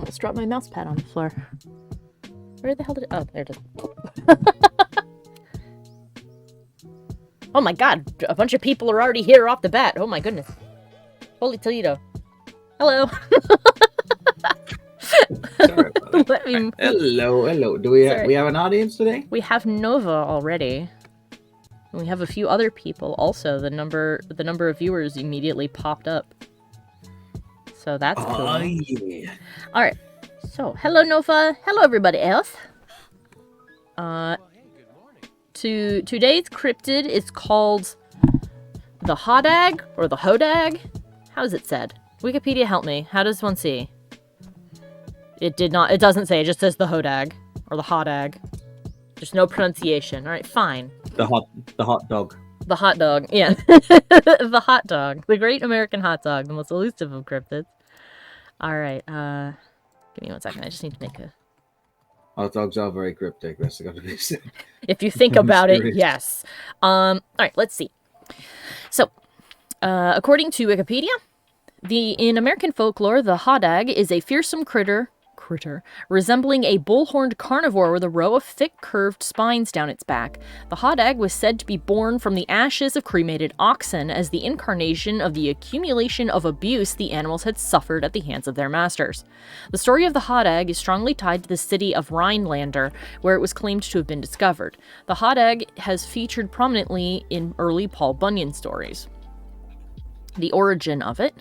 almost dropped my mouse pad on the floor. Where the hell did it... Oh, there it is. Oh my god, a bunch of people are already here off the bat. Oh my goodness. Holy Toledo. Hello. Sorry about that. Hello. Do we have an audience today? We have Nova already. And we have a few other people also. The number of viewers immediately popped up. So that's cool. Oh yeah. Alright. So, hello Nova. Hello everybody else. Today's cryptid is called the Hodag or the Hodag. How's it said? Wikipedia, help me. How does one see? It doesn't say. It just says the Hodag or the Hodag. There's no pronunciation. All right, fine. The hot dog. The hot dog. Yeah, the hot dog. The great American hot dog, the most elusive of cryptids. All right. Give me 1 second. I just need to make a. Hot dogs are very cryptic. That's got to be said. If you think about it, yes. All right, let's see. So, according to Wikipedia, in American folklore, the Hodag is a fearsome critter resembling a bull-horned carnivore with a row of thick curved spines down its back. The Hodag was said to be born from the ashes of cremated oxen as the incarnation of the accumulation of abuse the animals had suffered at the hands of their masters. The story of the Hodag is strongly tied to the city of Rhinelander, where it was claimed to have been discovered. The Hodag has featured prominently in early Paul Bunyan stories. The origin of it.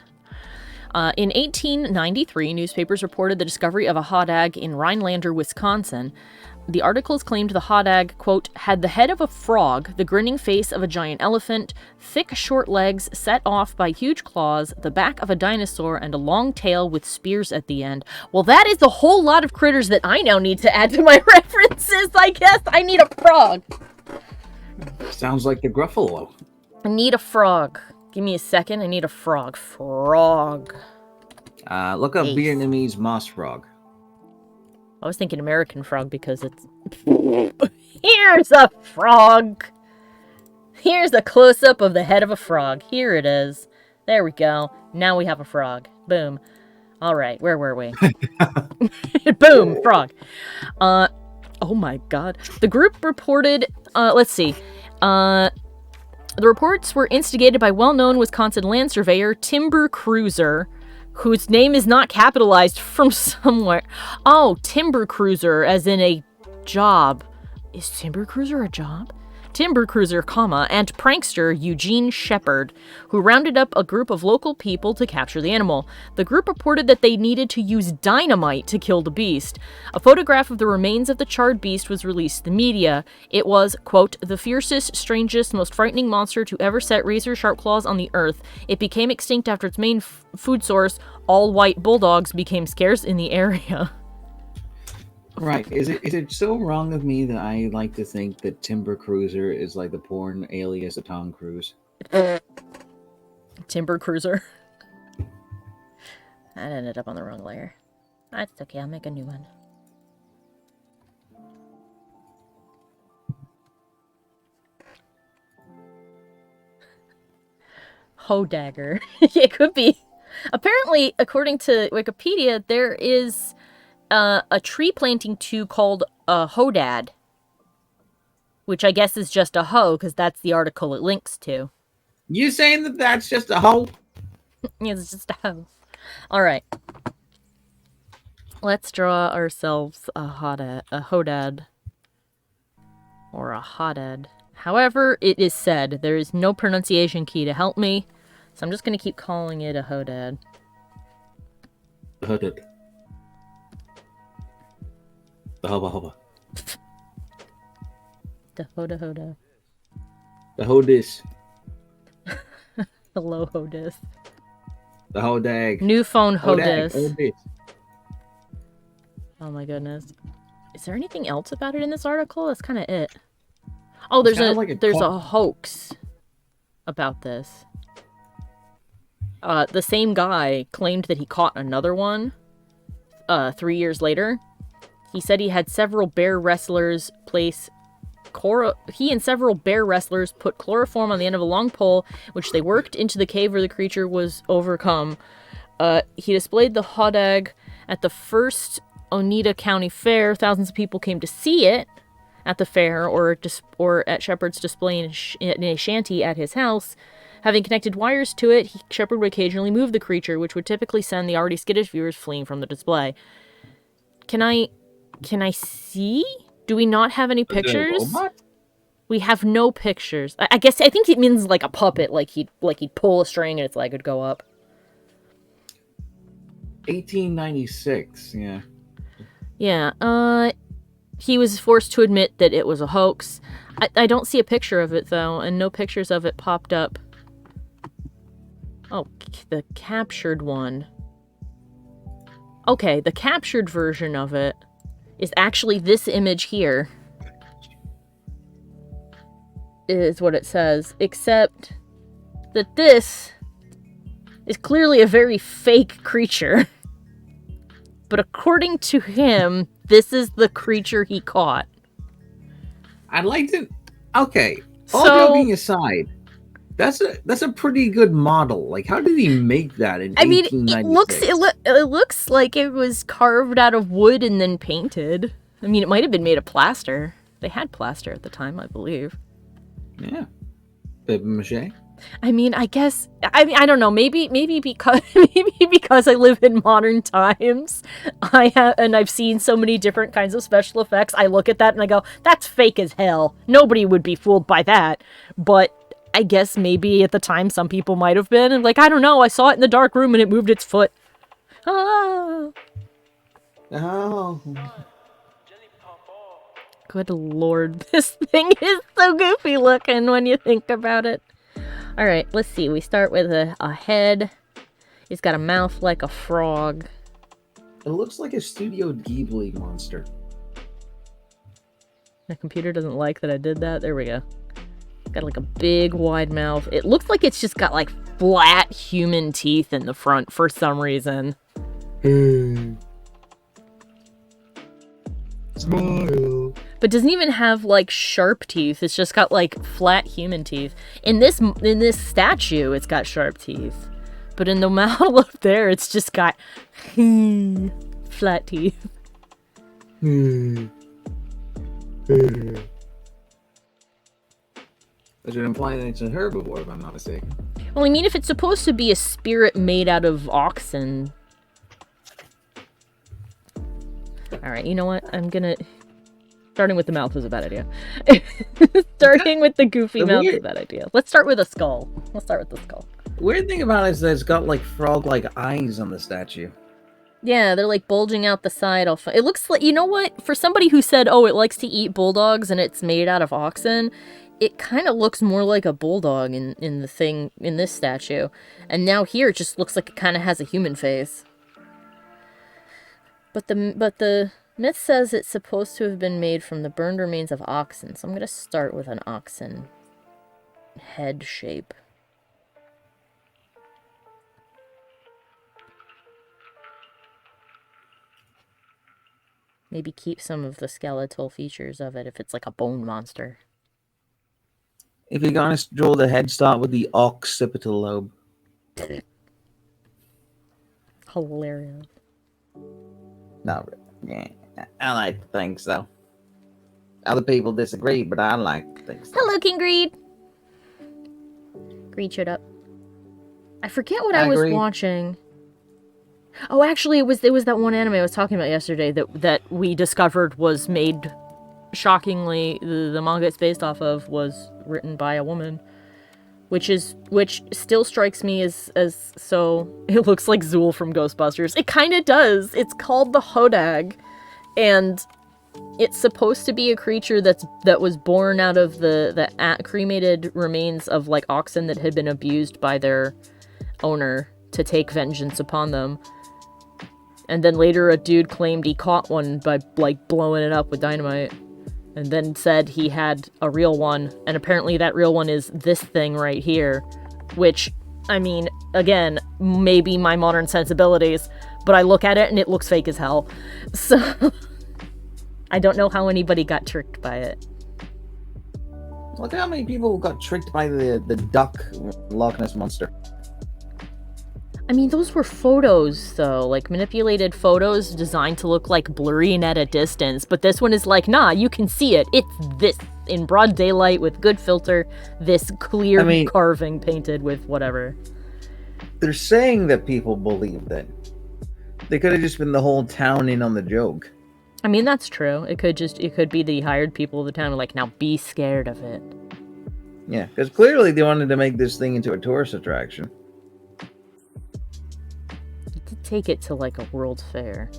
In 1893, newspapers reported the discovery of a Hodag in Rhinelander, Wisconsin. The articles claimed the Hodag, quote, had the head of a frog, the grinning face of a giant elephant, thick, short legs set off by huge claws, the back of a dinosaur, and a long tail with spears at the end. Well, that is a whole lot of critters that I now need to add to my references, I guess. I need a frog. Sounds like the Gruffalo. I need a frog. Give me a second. I need a frog. Frog. Look up Vietnamese moss frog. I was thinking American frog because it's... Here's a frog! Here's a close-up of the head of a frog. Here it is. There we go. Now we have a frog. Boom. Alright, where were we? Boom! Frog. Oh my god. The group reported... let's see. The reports were instigated by well-known Wisconsin land surveyor Timber Cruiser, whose name is not capitalized from somewhere. Oh, Timber Cruiser, as in a job. Is Timber Cruiser a job? Timber Cruiser, and prankster Eugene Shepard, who rounded up a group of local people to capture the animal. The group reported that they needed to use dynamite to kill the beast. A photograph of the remains of the charred beast was released to the media. It was, quote, the fiercest, strangest, most frightening monster to ever set razor-sharp claws on the earth. It became extinct after its main food source, all-white bulldogs, became scarce in the area. Right. Is it so wrong of me that I like to think that Timber Cruiser is like the porn alias of Tom Cruise? Timber Cruiser. That ended up on the wrong layer. That's okay, I'll make a new one. Hodagger. It could be. Apparently, according to Wikipedia, there is... a tree planting tool called a Hodad, which I guess is just a hoe, because that's the article it links to. You saying that that's just a hoe? Yeah, it's just a hoe. Alright. Let's draw ourselves a Hodad. Or a Hodad. However, it is said, there is no pronunciation key to help me, so I'm just going to keep calling it a Hodad. Hodad. The hoba. The hoda. The hodis. Hello, hodis. The hodag. New phone hodis. Hodis. Oh my goodness. Is there anything else about it in this article? That's kind of it. Oh, there's a hoax about this. The same guy claimed that he caught another one 3 years later. He said he had several bear wrestlers put chloroform on the end of a long pole, which they worked into the cave where the creature was overcome. He displayed the Hodag At the first Oneida County Fair, thousands of people came to see it at the fair or at Shepard's display in a shanty at his house. Having connected wires to it, Shepard would occasionally move the creature, which would typically send the already skittish viewers fleeing from the display. Can I see? Do we not have any pictures? We have no pictures. I think it means like a puppet, like he'd pull a string and its leg would go up. 1896, yeah. Yeah, he was forced to admit that it was a hoax. I don't see a picture of it, though, and no pictures of it popped up. Oh, the captured one. Okay, the captured version of it is actually this image here. Is what it says, except that this is clearly a very fake creature. But according to him, this is the creature he caught. I'd like to... Okay, all joking aside, that's a pretty good model. Like, how did he make that in 1896? It looks like it was carved out of wood and then painted. I mean, it might have been made of plaster. They had plaster at the time, I believe. Yeah. Papier-mâché? I mean, I guess... I don't know. Maybe because I live in modern times, I've seen so many different kinds of special effects, I look at that and I go, that's fake as hell. Nobody would be fooled by that. But I guess maybe at the time some people might have been. And like, I don't know, I saw it in the dark room and it moved its foot. Ah. Oh. Good lord, this thing is so goofy looking when you think about it. Alright, let's see. We start with a head. He's got a mouth like a frog. It looks like a Studio Ghibli monster. My computer doesn't like that I did that. There we go. Got like a big wide mouth. It looks like it's just got like flat human teeth in the front for some reason. Smile. But doesn't even have like sharp teeth. It's just got like flat human teeth. In this statue, it's got sharp teeth. But in the model up there, it's just got flat teeth. Does it imply that it's a herbivore, if I'm not mistaken? Well, I mean, if it's supposed to be a spirit made out of oxen. Alright, you know what? Starting with the mouth is a bad idea. Starting with the goofy mouth is a bad idea. Let's start with a skull. Let's start with the skull. Weird thing about it is that it's got like frog-like eyes on the statue. Yeah, they're like bulging out the side. It looks like, you know what? For somebody who said, oh, it likes to eat bulldogs and it's made out of oxen, it kind of looks more like a bulldog in this statue. And now here it just looks like it kind of has a human face. But the myth says it's supposed to have been made from the burned remains of oxen, so I'm going to start with an oxen head shape. Maybe keep some of the skeletal features of it if it's like a bone monster. If you're going to draw the head, start with the occipital lobe. Hilarious. Not really. Yeah, I like to think so. Other people disagree, but I like to think so. Hello, King Greed. Greed showed up. I forget what I was watching. Oh, actually, it was that one anime I was talking about yesterday that we discovered was made. Shockingly, the manga it's based off of was written by a woman, which still strikes me as so. It looks like Zool from Ghostbusters. It kind of does. It's called the Hodag, and it's supposed to be a creature that was born out of the cremated remains of like oxen that had been abused by their owner to take vengeance upon them. And then later a dude claimed he caught one by like blowing it up with dynamite. And then said he had a real one, and apparently that real one is this thing right here. Which, I mean, again, maybe my modern sensibilities, but I look at it and it looks fake as hell. So, I don't know how anybody got tricked by it. Look at how many people got tricked by the duck Loch Ness Monster. I mean, those were photos, though. Like, manipulated photos designed to look, like, blurry and at a distance. But this one is like, nah, you can see it. It's this in broad daylight with good filter. This clear carving painted with whatever. They're saying that people believe that. They could have just been the whole town in on the joke. I mean, that's true. It could be the hired people of the town who are like, now be scared of it. Yeah, because clearly they wanted to make this thing into a tourist attraction. To take it to like a World's Fair.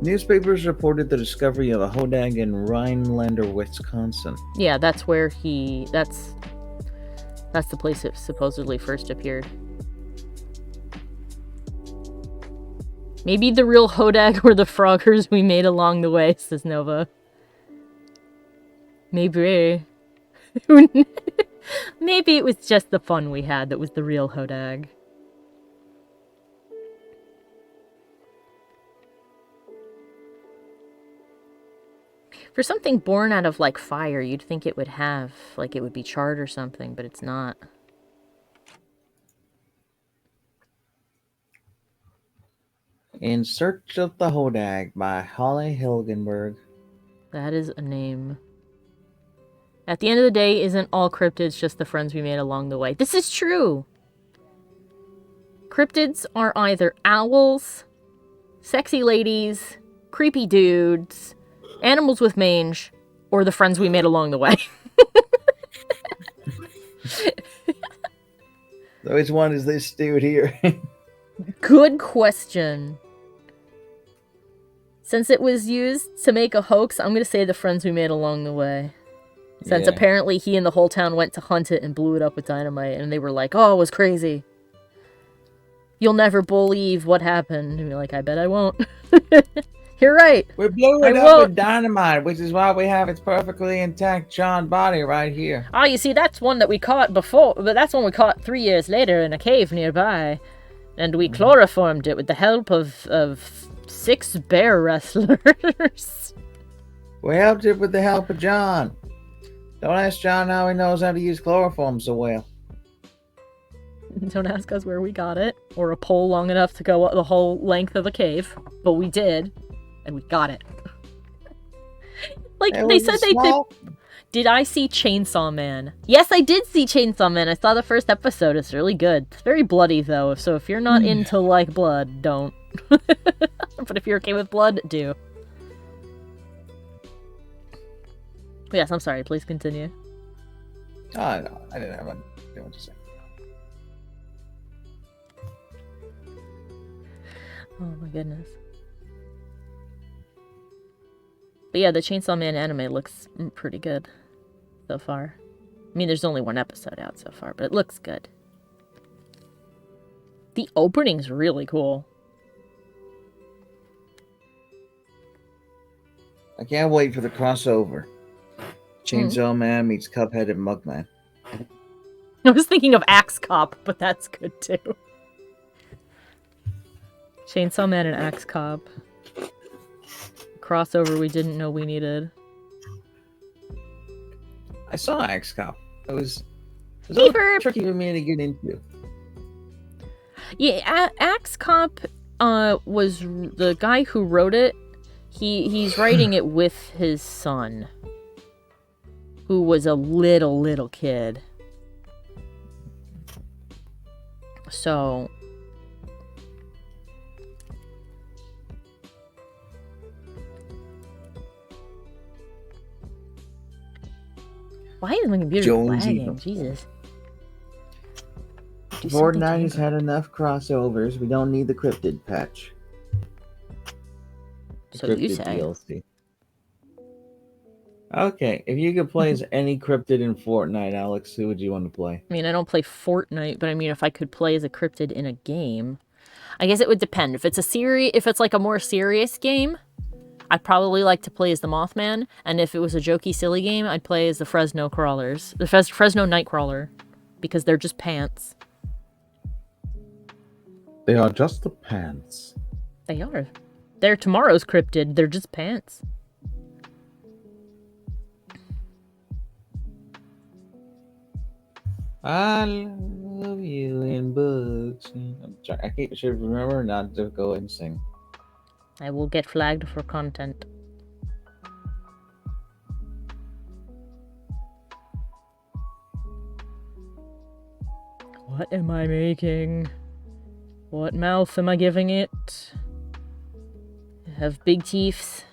Newspapers reported the discovery of a Hodag in Rhinelander, Wisconsin. Yeah, that's where that's the place it supposedly first appeared. Maybe the real Hodag were the Froggers we made along the way, says Nova. Maybe. Maybe it was just the fun we had that was the real Hodag. For something born out of, like, fire, you'd think it would have, like, it would be charred or something, but it's not. In Search of the Hodag by Holly Hilgenberg. That is a name. At the end of the day, isn't all cryptids just the friends we made along the way? This is true! Cryptids are either owls, sexy ladies, creepy dudes, animals with mange, or the friends we made along the way. So which one is this dude here? Good question. Since it was used to make a hoax, I'm going to say the friends we made along the way. Since apparently he and the whole town went to hunt it and blew it up with dynamite, and they were like, oh, it was crazy. You'll never believe what happened. And you're like, I bet I won't. You're right. We blew it up with dynamite, which is why we have its perfectly intact John body right here. Oh, you see, that's one that we caught before, but that's one we caught 3 years later in a cave nearby. And we chloroformed it with the help of 6 bear wrestlers. We helped it with the help of John. Don't ask John how he knows how to use chloroform so well. Don't ask us where we got it, or a pole long enough to go the whole length of the cave, but we did, and we got it. Like, they said they did. Did I see Chainsaw Man? Yes, I did see Chainsaw Man. I saw the first episode. It's really good. It's very bloody, though, so if you're not into, like, blood, don't. But if you're okay with blood, do. Yes, I'm sorry. Please continue. Oh, no. I didn't have what to say. Oh, my goodness. But yeah, the Chainsaw Man anime looks pretty good so far. I mean, there's only one episode out so far, but it looks good. The opening's really cool. I can't wait for the crossover. Chainsaw Man meets Cuphead and Mugman. I was thinking of Axe Cop, but that's good too. Chainsaw Man and Axe Cop. Crossover we didn't know we needed. I saw Axe Cop. It was a little tricky for me to get into. Yeah, Axe Cop was the guy who wrote it. He's writing it with his son, who was a little kid. So why is my computer lagging? Jesus. Fortnite has had enough crossovers. We don't need the cryptid patch. So you say. DLC. Okay, if you could play as any cryptid in Fortnite, Alex, who would you want to play? I mean, I don't play Fortnite, but I mean, if I could play as a cryptid in a game, I guess it would depend. If it's like a more serious game, I'd probably like to play as the Mothman, and if it was a jokey, silly game, I'd play as the Fresno Crawlers, the Fresno Nightcrawler, because they're just pants. They are just the pants. They are. They're tomorrow's cryptid. They're just pants. I love you in books. I should remember not to go and sing. I will get flagged for content. What am I making? What mouth am I giving it? I have big teeth.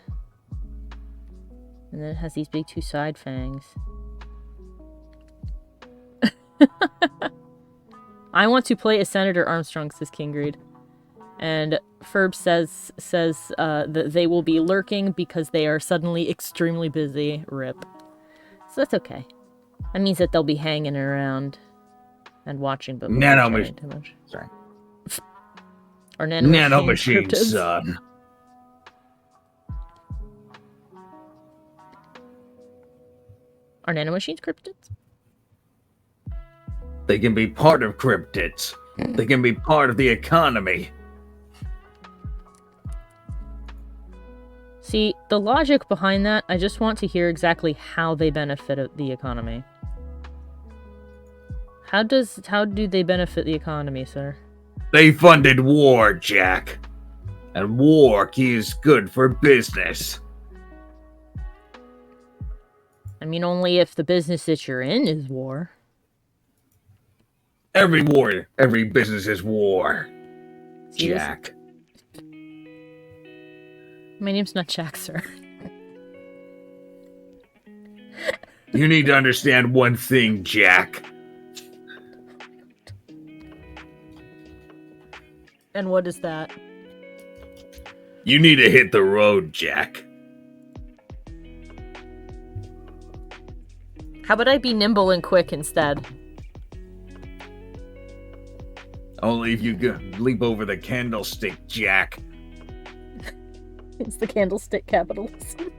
And then it has these big 2 side fangs. I want to play as Senator Armstrong, says Kingreed. And Ferb says that they will be lurking because they are suddenly extremely busy. RIP. So that's okay. That means that they'll be hanging around and watching, but not too much. Sorry. Or nanomachine, son. Are nanomachines cryptids? They can be part of cryptids. They can be part of the economy. See, the logic behind that, I just want to hear exactly how they benefit the economy. How do they benefit the economy, sir? They funded war, Jack. And war is good for business. I mean, only if the business that you're in is war. Every business is war. See, Jack. My name's not Jack, sir. You need to understand one thing, Jack. And what is that? You need to hit the road, Jack. How about I be nimble and quick instead? Only if you leap over the candlestick, Jack. It's the candlestick capitalism.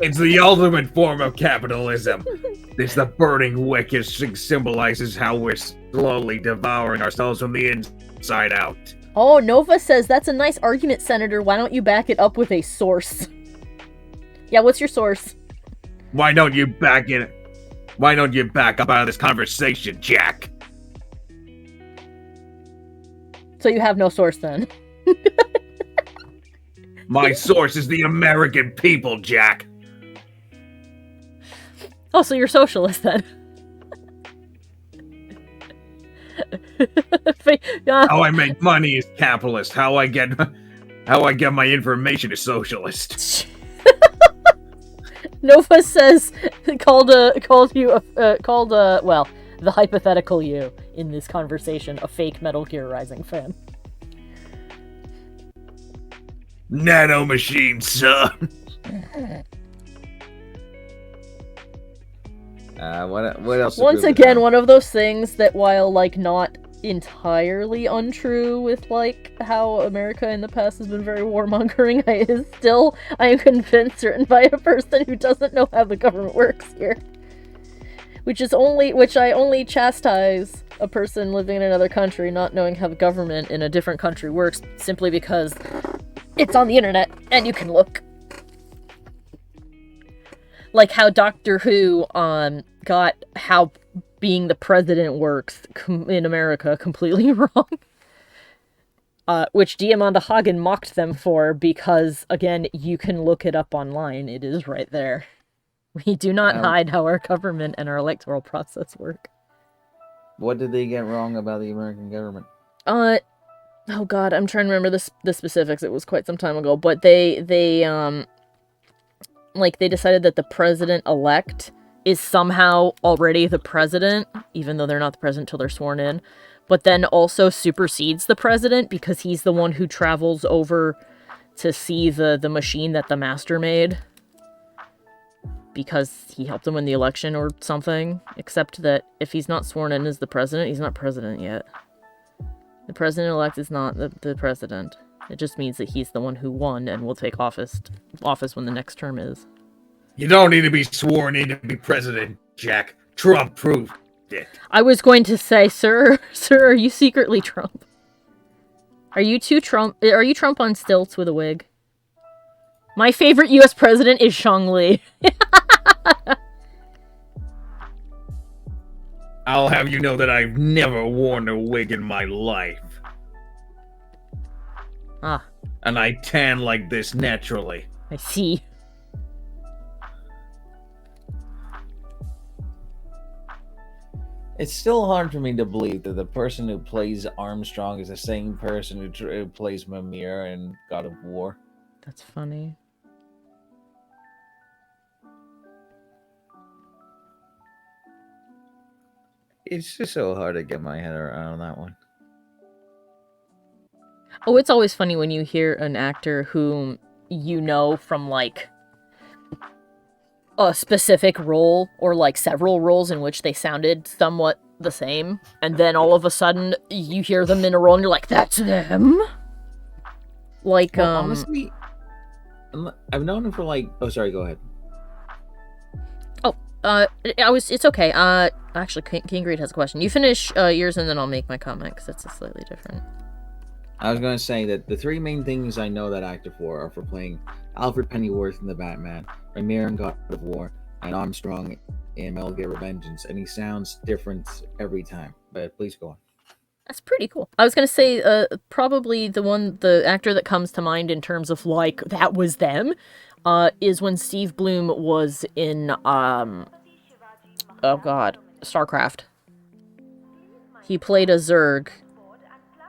It's the ultimate form of capitalism. It's the burning wick. It symbolizes how we're slowly devouring ourselves from the inside out. Oh, Nova says, that's a nice argument, Senator. Why don't you back it up with a source? Yeah, what's your source? Why don't you back up out of this conversation, Jack? So you have no source then? My source is the American people, Jack. Oh, so you're socialist then? How I make money is capitalist. How I get my information is socialist. Nova says called the hypothetical you in this conversation a fake Metal Gear Rising fan. Nanomachine, son. What else? Once again, one of those things that, while like not entirely untrue with like how America in the past has been very warmongering, I am convinced written by a person who doesn't know how the government works here. Which I only chastise a person living in another country not knowing how the government in a different country works simply because it's on the internet and you can look. Like how Doctor Who got how being the president works in America completely wrong. Which Diamanda Hagen mocked them for because, again, you can look it up online. It is right there. We do not hide how our government and our electoral process work. What did they get wrong about the American government? Oh god, I'm trying to remember the specifics. It was quite some time ago, but they decided that the president-elect is somehow already the president, even though they're not the president till they're sworn in, but then also supersedes the president because he's the one who travels over to see the machine that the master made. Because he helped him win the election or something. Except that if he's not sworn in as the president, he's not president yet. The president-elect is not the president. It just means that he's the one who won and will take office when the next term is. You don't need to be sworn in to be president, Jack. Trump proved it. I was going to say, sir, are you secretly Trump? Are you Trump on stilts with a wig? My favorite U.S. president is Shang Li. I'll have you know that I've never worn a wig in my life. Ah. And I tan like this naturally. I see. It's still hard for me to believe that the person who plays Armstrong is the same person who plays Mimir in God of War. That's funny. It's just so hard to get my head around that one. Oh, it's always funny when you hear an actor whom you know from, like, a specific role or, like, several roles in which they sounded somewhat the same, and then all of a sudden you hear them in a role and you're like, that's them? Like, well, honestly, I've known him for, like... Oh, sorry, go ahead. It's okay. Actually, King Greed has a question. You finish yours and then I'll make my comment, because it's slightly different. I was going to say that the three main things I know that actor for are for playing Alfred Pennyworth in The Batman, Mimir in God of War, and Armstrong in Metal Gear Revengeance, and he sounds different every time. But please go on. That's pretty cool. I was going to say, probably the actor that comes to mind in terms of, like, that was them, is when Steve Bloom was in, oh god, StarCraft. He played a Zerg,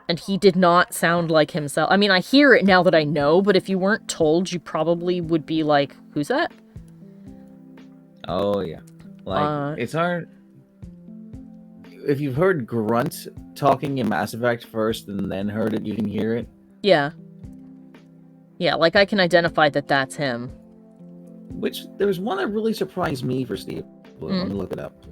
and he did not sound like himself. I mean, I hear it now that I know, but if you weren't told, you probably would be like, who's that? Oh, yeah. Like, it's hard... If you've heard Grunt talking in Mass Effect first and then heard it, you can hear it. Yeah. Yeah, like, I can identify that that's him. Which, there was one that really surprised me for Steve. Let me look it up.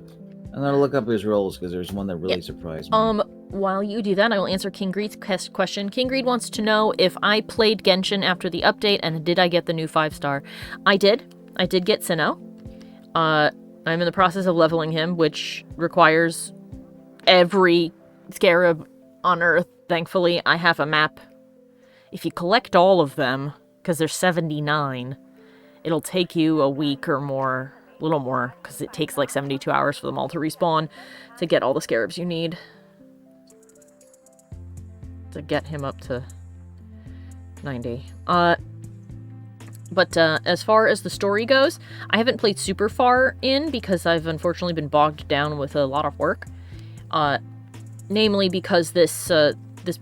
I'm gonna look up his roles, because there's one that really surprised me. While you do that, I will answer King Greed's question. King Greed wants to know if I played Genshin after the update, and did I get the new 5-star? I did. I did get Sinnoh. I'm in the process of leveling him, which requires every scarab on Earth. Thankfully, I have a map. If you collect all of them, because there's 79, it'll take you a week or more, a little more, because it takes like 72 hours for them all to respawn to get all the scarabs you need to get him up to 90. But as far as the story goes, I haven't played super far in because I've unfortunately been bogged down with a lot of work. Namely because this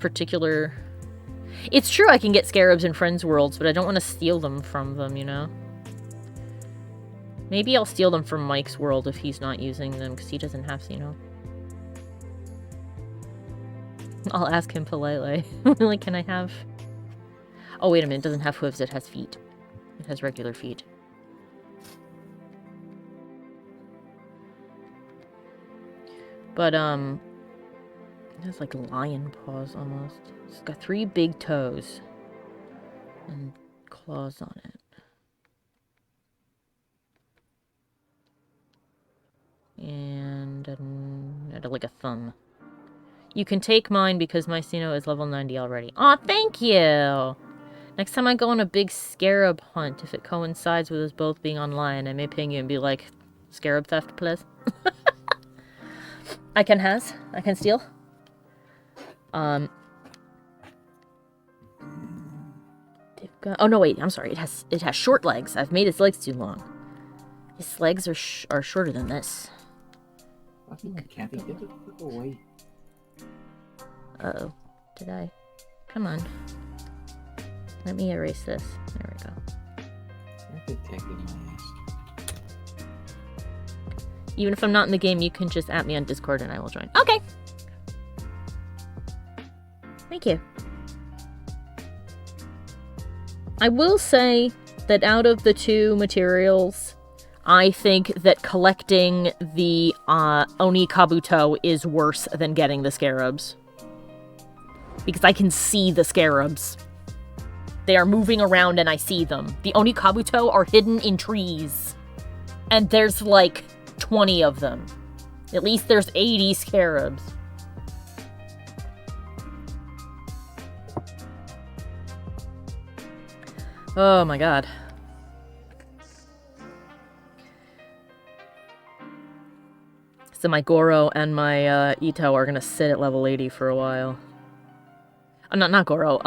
particular... It's true I can get scarabs in friends' worlds, but I don't want to steal them from them, you know? Maybe I'll steal them from Mike's world if he's not using them, because he doesn't have Sinnoh. I'll ask him politely. Like, can I have... Oh, wait a minute, it doesn't have hooves, it has feet. It has regular feet. But, it has, like, lion paws, almost. It's got 3 big toes. And claws on it. And, like, a thumb. You can take mine because my Sinnoh is level 90 already. Aw, thank you! Next time I go on a big scarab hunt, if it coincides with us both being online, I may ping you and be like, scarab theft, please. I can steal. Oh no, wait, I'm sorry. It has short legs. I've made its legs too long. His legs are shorter than this. Kathy, get the fuck away. Uh-oh. Did I? Come on. Let me erase this. There we go. You're detecting my ass. Even if I'm not in the game, you can just at me on Discord and I will join. Okay! Thank you. I will say that out of the 2 materials, I think that collecting the Oni Kabuto is worse than getting the scarabs. Because I can see the scarabs. They are moving around and I see them. The Oni Kabuto are hidden in trees. And there's like 20 of them. At least there's 80 scarabs. Oh my god. So my Goro and my Ito are gonna sit at level 80 for a while. Not Goro,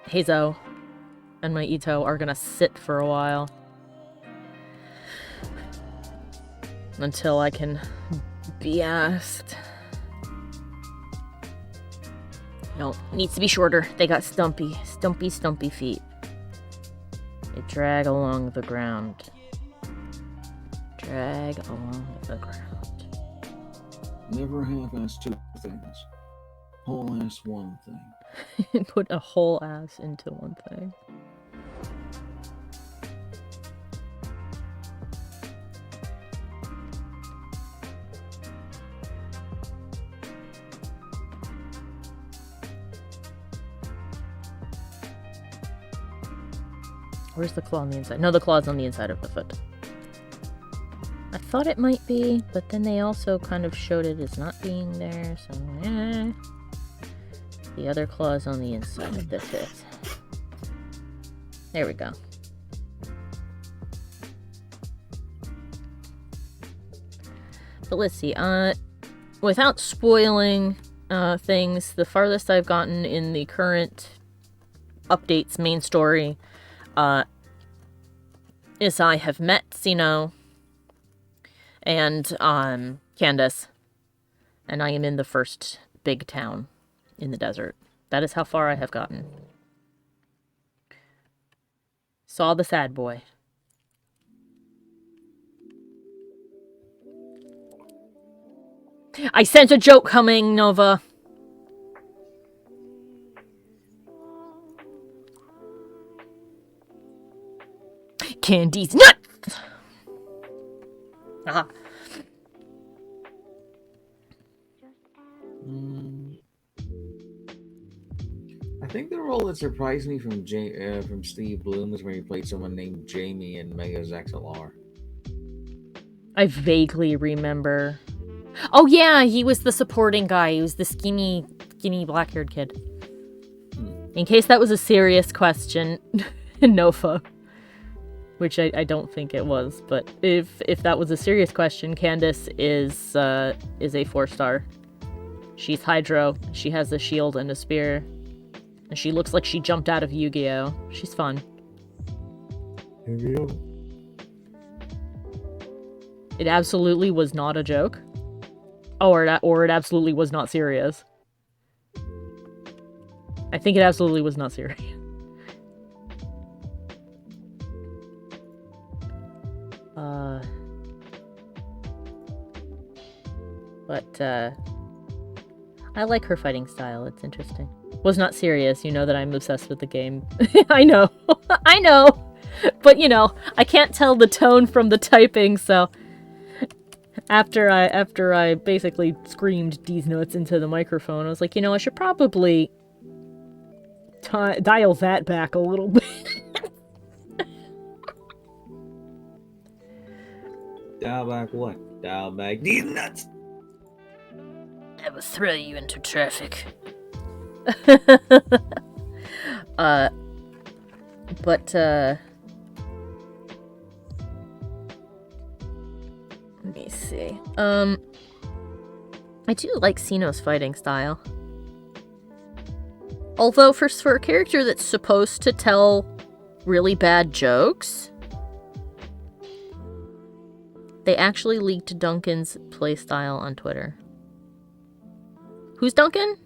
Heizo and my Ito are gonna sit for a while. Until I can be asked. No, needs to be shorter. They got stumpy feet. They drag along the ground. Drag along the ground. Never half-ass two things. Whole ass one thing. Put a whole ass into one thing. Where's the claw on the inside? No, the claw's on the inside of the foot. I thought it might be, but then they also kind of showed it as not being there, so The other claw's on the inside of the foot. There we go. But let's see, without spoiling things, the farthest I've gotten in the current updates main story is I have met Sino and Candace, and I am in the first big town in the desert. That is how far I have gotten. Saw the sad boy. I sense a joke coming, Nova. Candy's nuts! Aha. I think the role that surprised me from Steve Bloom was when he played someone named Jamie in Mega's XLR. I vaguely remember. Oh yeah, he was the supporting guy. He was the skinny black-haired kid. In case that was a serious question, Nova. Which I don't think it was, but if that was a serious question, Candace is a 4-star. She's Hydro. She has a shield and a spear, and she looks like she jumped out of Yu-Gi-Oh. She's fun. Yu-Gi-Oh. It absolutely was not a joke, or it absolutely was not serious. I think it absolutely was not serious. But I like her fighting style. It's interesting. Was not serious. You know that I'm obsessed with the game. I know. I know. But, you know, I can't tell the tone from the typing, so after I basically screamed these notes into the microphone, I was like, you know, I should probably dial that back a little bit. Dial back what? Dial back these nuts. I will throw you into traffic. But let me see. I do like Sino's fighting style. Although for a character that's supposed to tell really bad jokes, they actually leaked Duncan's playstyle on Twitter. Who's Duncan?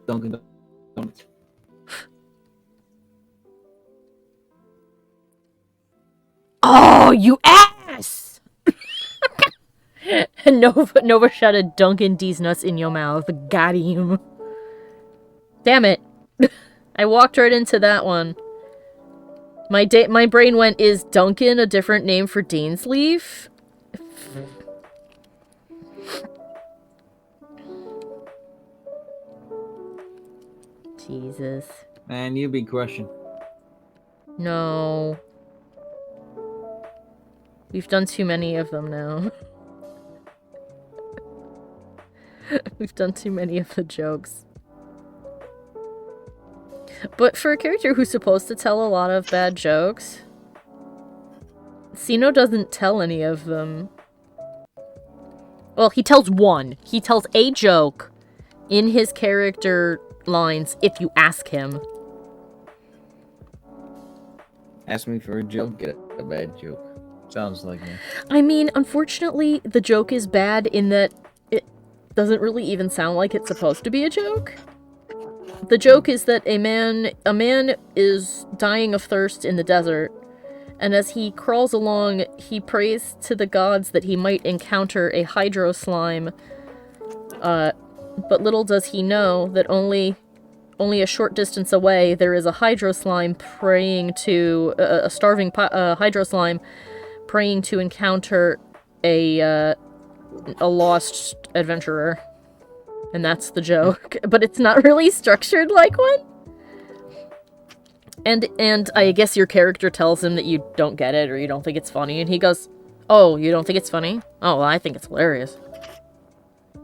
Duncan Donuts. Oh, you ass! Nova shouted Duncan D's nuts in your mouth. Got him. Damn it. I walked right into that one. My brain went, is Duncan a different name for Dainsleif? Jesus. Man, you be crushing. No. We've done too many of them now. We've done too many of the jokes. But for a character who's supposed to tell a lot of bad jokes, Sino doesn't tell any of them. Well, he tells one. He tells a joke in his character lines if you ask him. Ask me for a joke, get a bad joke. Sounds like me. I mean, unfortunately, the joke is bad in that it doesn't really even sound like it's supposed to be a joke. The joke is that a man is dying of thirst in the desert, and as he crawls along, he prays to the gods that he might encounter a hydro slime. But little does he know that only a short distance away there is a hydro slime praying to a starving hydro slime praying to encounter a lost adventurer. And that's the joke. But it's not really structured like one. And I guess your character tells him that you don't get it or you don't think it's funny, and he goes, "Oh, you don't think it's funny? Oh, well, I think it's hilarious."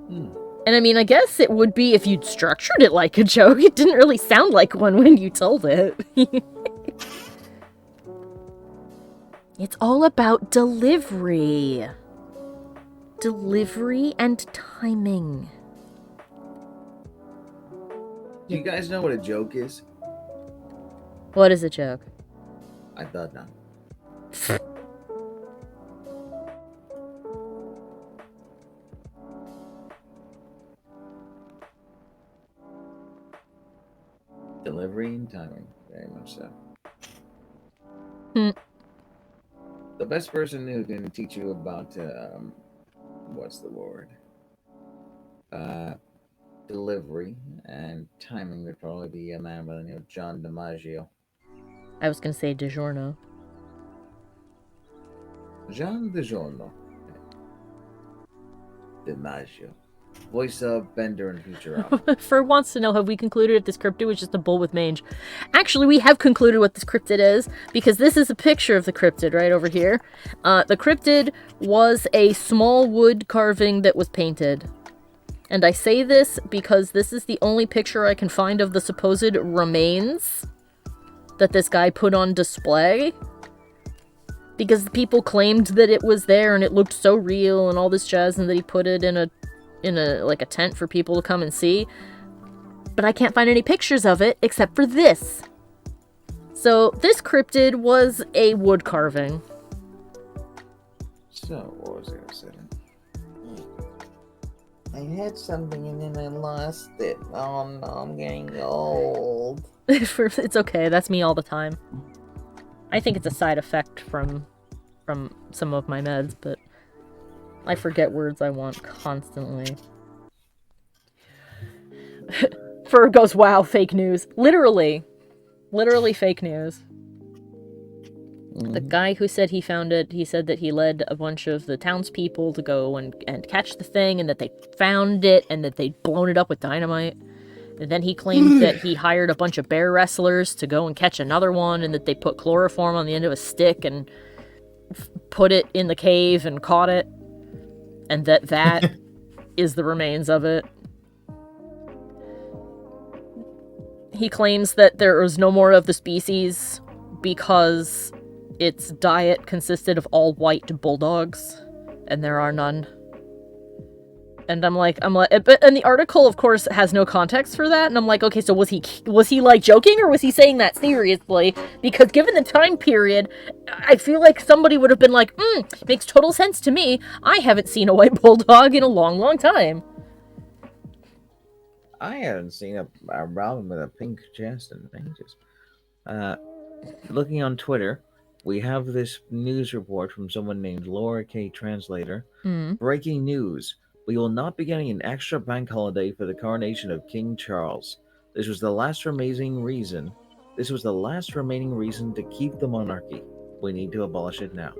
And I mean, I guess it would be if you'd structured it like a joke. It didn't really sound like one when you told it. It's all about delivery. Delivery and timing. Do you guys know what a joke is? What is a joke? I thought not. Delivery and timing, very much so. The best person who can teach you about what's the word? Delivery and timing would probably be a man by the name of John DiMaggio. I was gonna say DiGiorno. John DiGiorno. DiMaggio. Voice of Bender and Futurama. For wants to know, have we concluded if this cryptid was just a bull with mange? Actually, we have concluded what this cryptid is, because this is a picture of the cryptid right over here. The cryptid was a small wood carving that was painted. And I say this because this is the only picture I can find of the supposed remains that this guy put on display. Because people claimed that it was there and it looked so real and all this jazz, and that he put it in a like a tent for people to come and see. But I can't find any pictures of it except for this. So this cryptid was a wood carving. So, what was I gonna say? I had something and then I lost it. Oh no, I'm getting old. It's okay, that's me all the time. I think it's a side effect from some of my meds, but I forget words I want constantly. Fur goes, wow, fake news. Literally fake news. The guy who said he found it, he said that he led a bunch of the townspeople to go and catch the thing, and that they found it, and that they'd blown it up with dynamite. And then he claimed that he hired a bunch of bear wrestlers to go and catch another one, and that they put chloroform on the end of a stick and put it in the cave and caught it. And that is the remains of it. He claims that there is no more of the species because its diet consisted of all white bulldogs, and there are none. And I'm like, but and the article, of course, has no context for that. And I'm like, okay, so was he like joking, or was he saying that seriously? Because given the time period, I feel like somebody would have been like, makes total sense to me. I haven't seen a white bulldog in a long, long time. I haven't seen a Robin with a pink chest in ages. Looking on Twitter, we have this news report from someone named Laura K. Translator. Breaking news. We will not be getting an extra bank holiday for the coronation of King Charles. This was the last remaining reason to keep the monarchy. We need to abolish it now.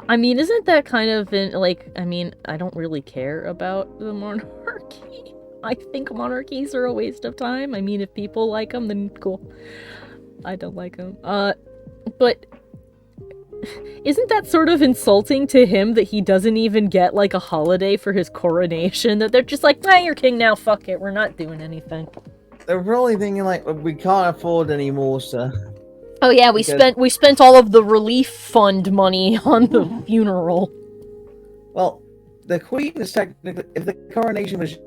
I mean, isn't that kind of I don't really care about the monarchy. I think monarchies are a waste of time. I mean, if people like them, then cool. I don't like them. But isn't that sort of insulting to him that he doesn't even get, like, a holiday for his coronation? That they're just like, you're king now, fuck it, we're not doing anything. They're probably thinking, like, we can't afford any more, sir. Oh yeah, we spent all of the relief fund money on the funeral. Well, the Queen is technically... If the coronation was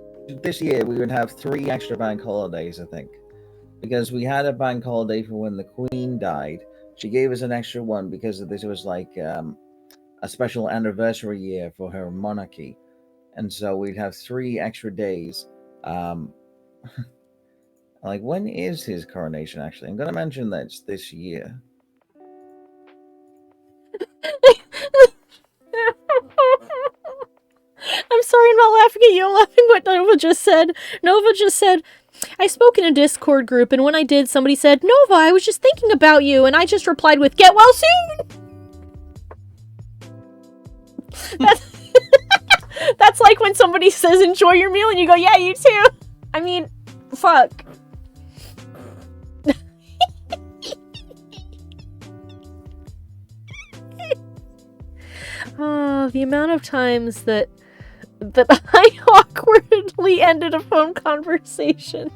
this year, we would have 3 extra bank holidays, I think. Because we had a bank holiday for when the Queen died. She gave us an extra one because this was like a special anniversary year for her monarchy. And so we'd have 3 extra days. Like, when is his coronation, actually? I'm going to mention that it's this year. I'm sorry, I'm not laughing at you. I'm laughing what Nova just said. Nova just said, I spoke in a Discord group, and when I did, somebody said, Nova, I was just thinking about you, and I just replied with, get well soon! That's like when somebody says, enjoy your meal, and you go, yeah, you too. I mean, fuck. Oh, the amount of times that I awkwardly ended a phone conversation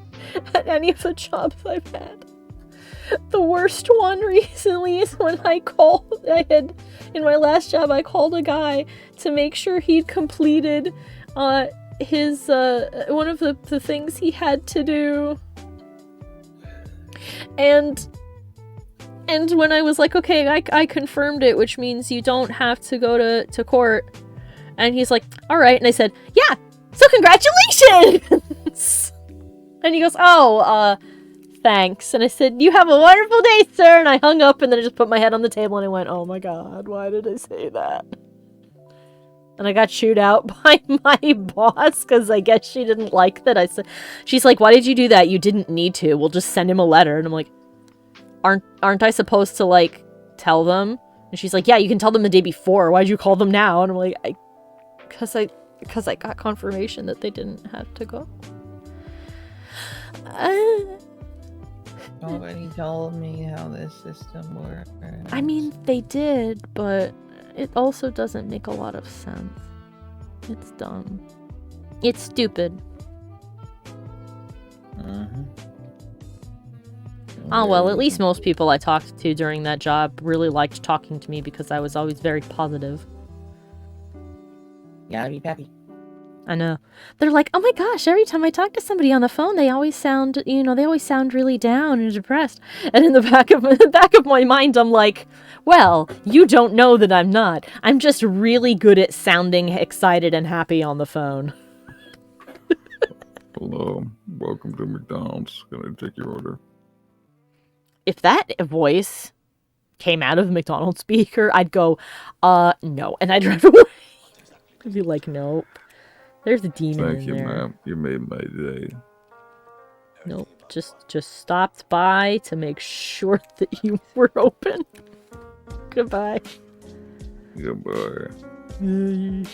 at any of the jobs I've had. The worst one recently is when in my last job, I called a guy to make sure he'd completed his one of the things he had to do. And when I was like, okay, I confirmed it, which means you don't have to go to court. And he's like, all right. And I said, yeah, so congratulations! And he goes, oh, thanks. And I said, you have a wonderful day, sir. And I hung up, and then I just put my head on the table, and I went, oh my god, why did I say that? And I got chewed out by my boss, because I guess she didn't like that. She's like, why did you do that? You didn't need to. We'll just send him a letter. And I'm like, aren't I supposed to, like, tell them? And she's like, yeah, you can tell them the day before. Why'd you call them now? And I'm like, because I got confirmation that they didn't have to go. Nobody told me how this system works. I mean, they did, but it also doesn't make a lot of sense. It's dumb. It's stupid. Oh, well, at least most people I talked to during that job really liked talking to me because I was always very positive. Yeah, I'd be happy. I know. They're like, oh my gosh, every time I talk to somebody on the phone, they always sound really down and depressed. And in the back of my mind, I'm like, well, you don't know that I'm not. I'm just really good at sounding excited and happy on the phone. Hello, welcome to McDonald's. Can I take your order? If that voice came out of a McDonald's speaker, I'd go, no. And I'd drive away. I'd be like, nope. There's a demon Thank in you, there. ma'am. You made my day. Nope. Just stopped by to make sure that you were open. Goodbye. Goodbye. Yay.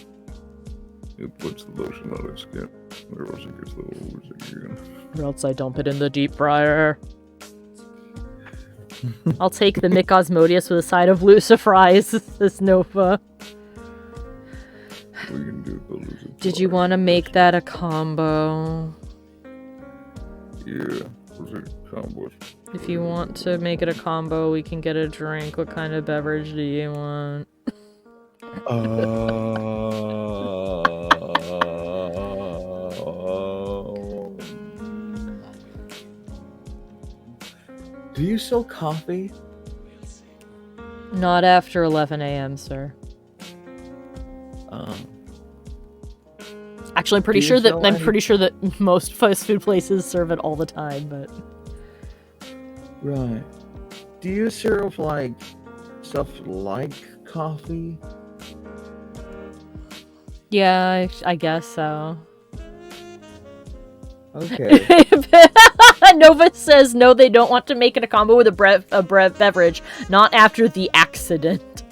It puts the lotion on its skin, or else it gets the old again. Or else I dump it in the deep fryer. I'll take the Mick Osmodius with a side of Lucifries, says Nova. We can do the Lucifries. Did you want to make that a combo? Yeah, those are combos. If you want to make it a combo, we can get a drink. What kind of beverage do you want? Do you sell coffee? Not after 11 a.m., sir. Actually, I'm pretty sure that most fast food places serve it all the time, but Right. Do you serve, like, stuff like coffee? yeah, I guess so. Okay. Nova says no, they don't want to make it a combo with a beverage, not after the accident.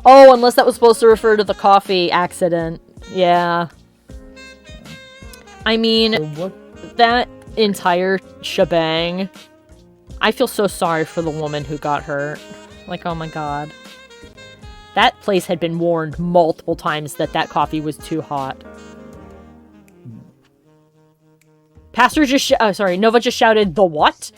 Oh, unless that was supposed to refer to the coffee accident. Yeah. I mean, that entire shebang, I feel so sorry for the woman who got hurt. Like, oh my god. That place had been warned multiple times that that coffee was too hot. Nova just shouted, "The what?"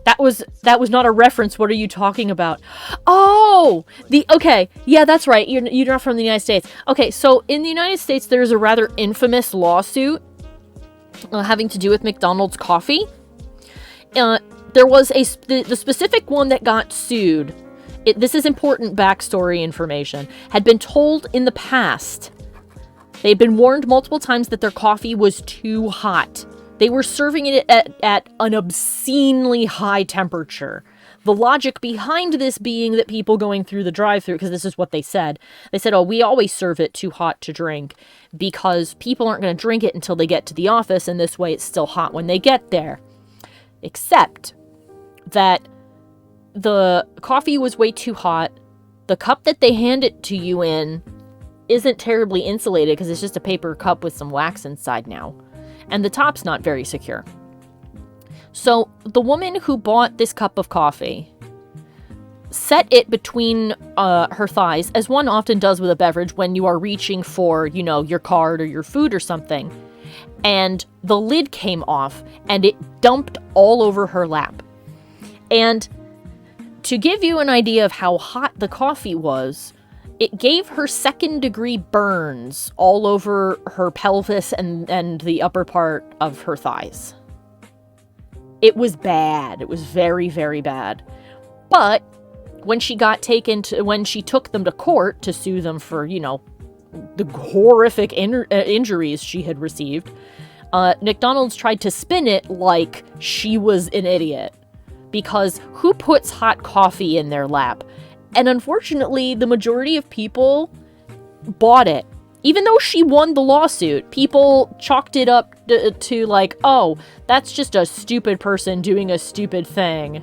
That was not a reference. What are you talking about? Oh, okay. Yeah, that's right. You're not from the United States. Okay, so in the United States, there's a rather infamous lawsuit having to do with McDonald's coffee. There was the specific one that got sued. This is important backstory information. Had been told in the past. They had been warned multiple times that their coffee was too hot. They were serving it at an obscenely high temperature. The logic behind this being that people going through the drive-thru, because this is what they said. They said, oh, we always serve it too hot to drink because people aren't going to drink it until they get to the office, and this way it's still hot when they get there. Except that the coffee was way too hot. The cup that they hand it to you in isn't terribly insulated because it's just a paper cup with some wax inside now. And the top's not very secure. So the woman who bought this cup of coffee set it between her thighs, as one often does with a beverage when you are reaching for, your card or your food or something. And the lid came off and it dumped all over her lap. And to give you an idea of how hot the coffee was, it gave her second-degree burns all over her pelvis and the upper part of her thighs. It was bad. It was very, very bad. But when she took them to court to sue them for, the horrific injuries she had received, McDonald's tried to spin it like she was an idiot. Because who puts hot coffee in their lap? And unfortunately, the majority of people bought it. Even though she won the lawsuit, people chalked it up to like, oh, that's just a stupid person doing a stupid thing.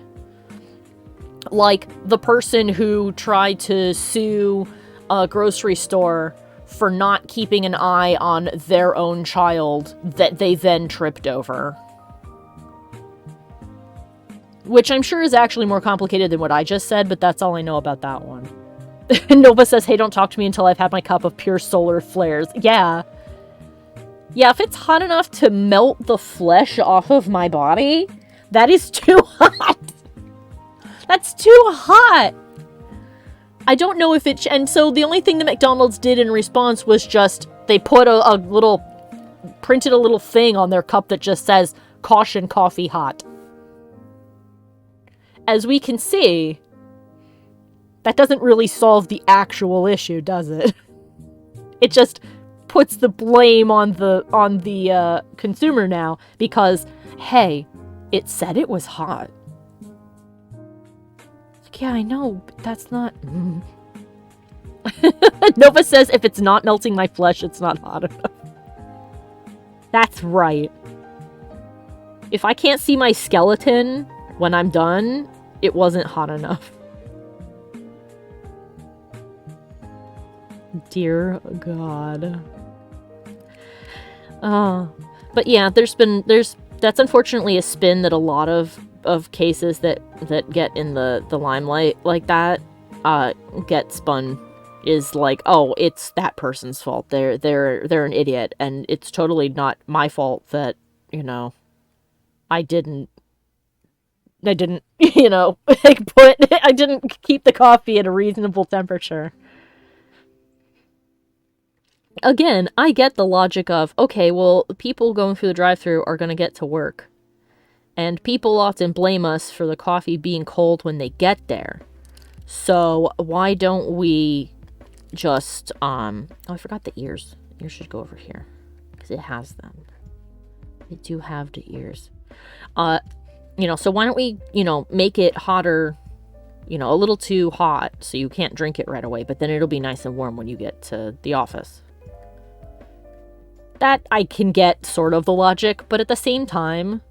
Like the person who tried to sue a grocery store for not keeping an eye on their own child that they then tripped over. Which I'm sure is actually more complicated than what I just said, but that's all I know about that one. Nova says, hey, don't talk to me until I've had my cup of pure solar flares. Yeah. Yeah, if it's hot enough to melt the flesh off of my body, that is too hot. That's too hot. I don't know if it... And so the only thing that McDonald's did in response was just, they put printed a little thing on their cup that just says, caution, coffee hot. As we can see, that doesn't really solve the actual issue, does it? It just puts the blame on the consumer now because, hey, it said it was hot. Like, yeah, I know, but that's not... Nova says, if it's not melting my flesh, it's not hot enough. That's right. If I can't see my skeleton when I'm done, it wasn't hot enough. Dear God. But yeah, that's unfortunately a spin that a lot of cases that get in the limelight like that get spun, is like, oh, it's that person's fault. They're an idiot, and it's totally not my fault that, I didn't I didn't keep the coffee at a reasonable temperature. Again, I get the logic of, okay, well, people going through the drive-thru are going to get to work. And people often blame us for the coffee being cold when they get there. So why don't we just, I forgot the ears. Ears should go over here, because it has them. They do have the ears. So why don't we, make it hotter, a little too hot so you can't drink it right away, but then it'll be nice and warm when you get to the office. That I can get sort of the logic, but at the same time,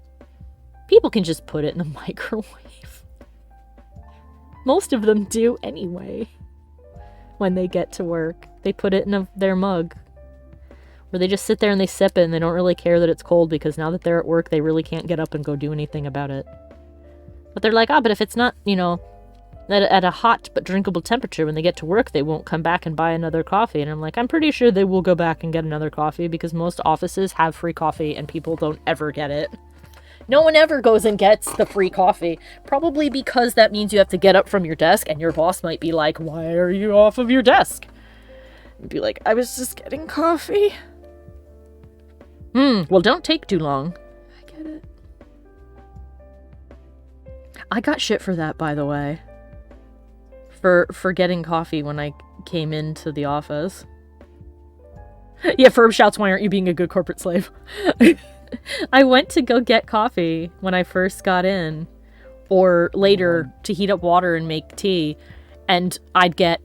people can just put it in the microwave. Most of them do anyway. When they get to work, they put it in their mug. Or they just sit there and they sip it and they don't really care that it's cold because now that they're at work, they really can't get up and go do anything about it. But they're like, but if it's not, at a hot but drinkable temperature. When they get to work, they won't come back and buy another coffee. And I'm like, I'm pretty sure they will go back and get another coffee because most offices have free coffee and people don't ever get it. No one ever goes and gets the free coffee. Probably because that means you have to get up from your desk and your boss might be like, why are you off of your desk? And be like, I was just getting coffee. Well, don't take too long. I get it. I got shit for that, by the way. For getting coffee when I came into the office. Yeah, Ferb shouts, why aren't you being a good corporate slave? I went to go get coffee when I first got in. Or later to heat up water and make tea. And I'd get,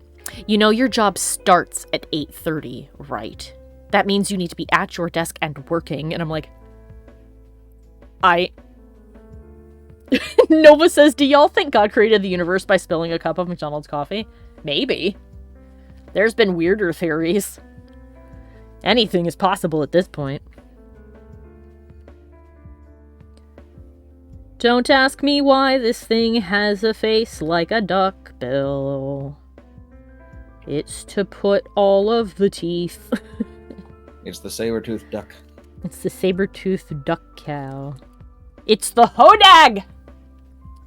your job starts at 8:30, right? That means you need to be at your desk and working. And I'm like, Nova says, do y'all think God created the universe by spilling a cup of McDonald's coffee? Maybe. There's been weirder theories. Anything is possible at this point. Don't ask me why this thing has a face like a duck bill. It's to put all of the teeth. It's the saber-toothed duck. It's the saber-toothed duck cow. It's the Hodag!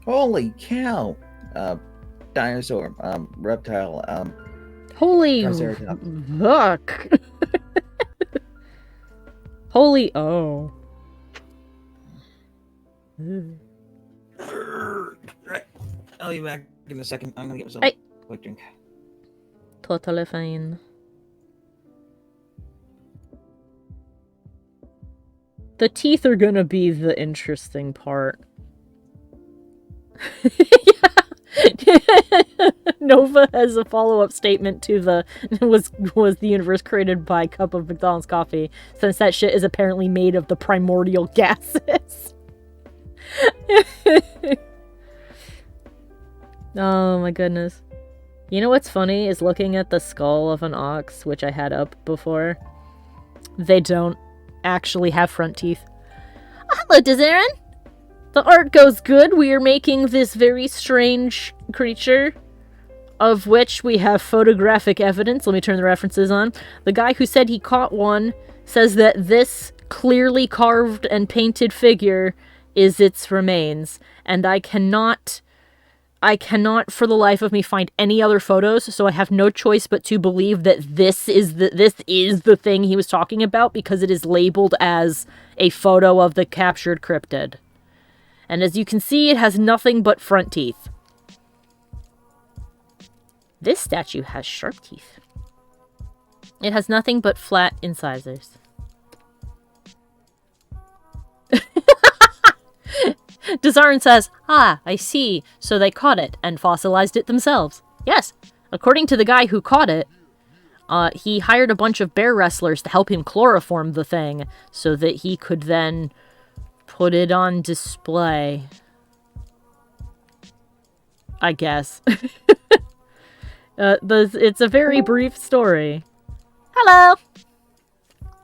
Holy cow! Dinosaur, reptile, holy fuck! Holy oh. Right. I'll be back in a second. I'm gonna get myself a quick drink. Totally fine. The teeth are gonna be the interesting part. Nova has a follow-up statement to the was the universe created by a cup of McDonald's coffee, since that shit is apparently made of the primordial gases. Oh my goodness. You know what's funny is looking at the skull of an ox, which I had up before. They don't actually have front teeth. Oh, hello, Dezarin! The art goes good. We are making this very strange creature, of which we have photographic evidence. Let me turn the references on. The guy who said he caught one says that this clearly carved and painted figure is its remains. And I cannot for the life of me find any other photos, so I have no choice but to believe that this is the thing he was talking about, because it is labeled as a photo of the captured cryptid. And as you can see, it has nothing but front teeth. This statue has sharp teeth. It has nothing but flat incisors. Dezarin says, ah, I see. So they caught it and fossilized it themselves. Yes, according to the guy who caught it, he hired a bunch of bear wrestlers to help him chloroform the thing so that he could then put it on display. I guess. It's a very brief story. Hello!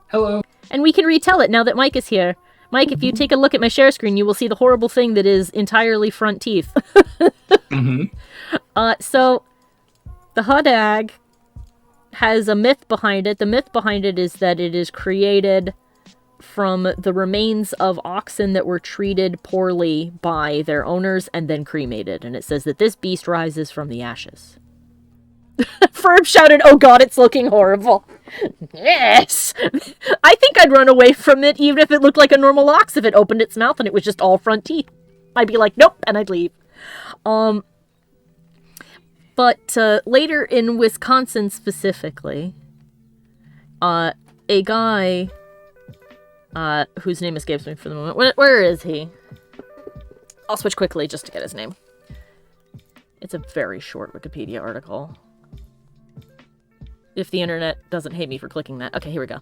Hello. And we can retell it now that Mike is here. Mike, if you take a look at my share screen, you will see the horrible thing that is entirely front teeth. So, the Hodag has a myth behind it. The myth behind it is that it is created from the remains of oxen that were treated poorly by their owners and then cremated. And it says that this beast rises from the ashes. Ferb shouted, oh god, it's looking horrible. Yes! I think I'd run away from it even if it looked like a normal ox if it opened its mouth and it was just all front teeth. I'd be like, nope, and I'd leave. But later in Wisconsin specifically, a guy, whose name escapes me for the moment. Where is he? I'll switch quickly just to get his name. It's a very short Wikipedia article. If the internet doesn't hate me for clicking that. Okay, here we go.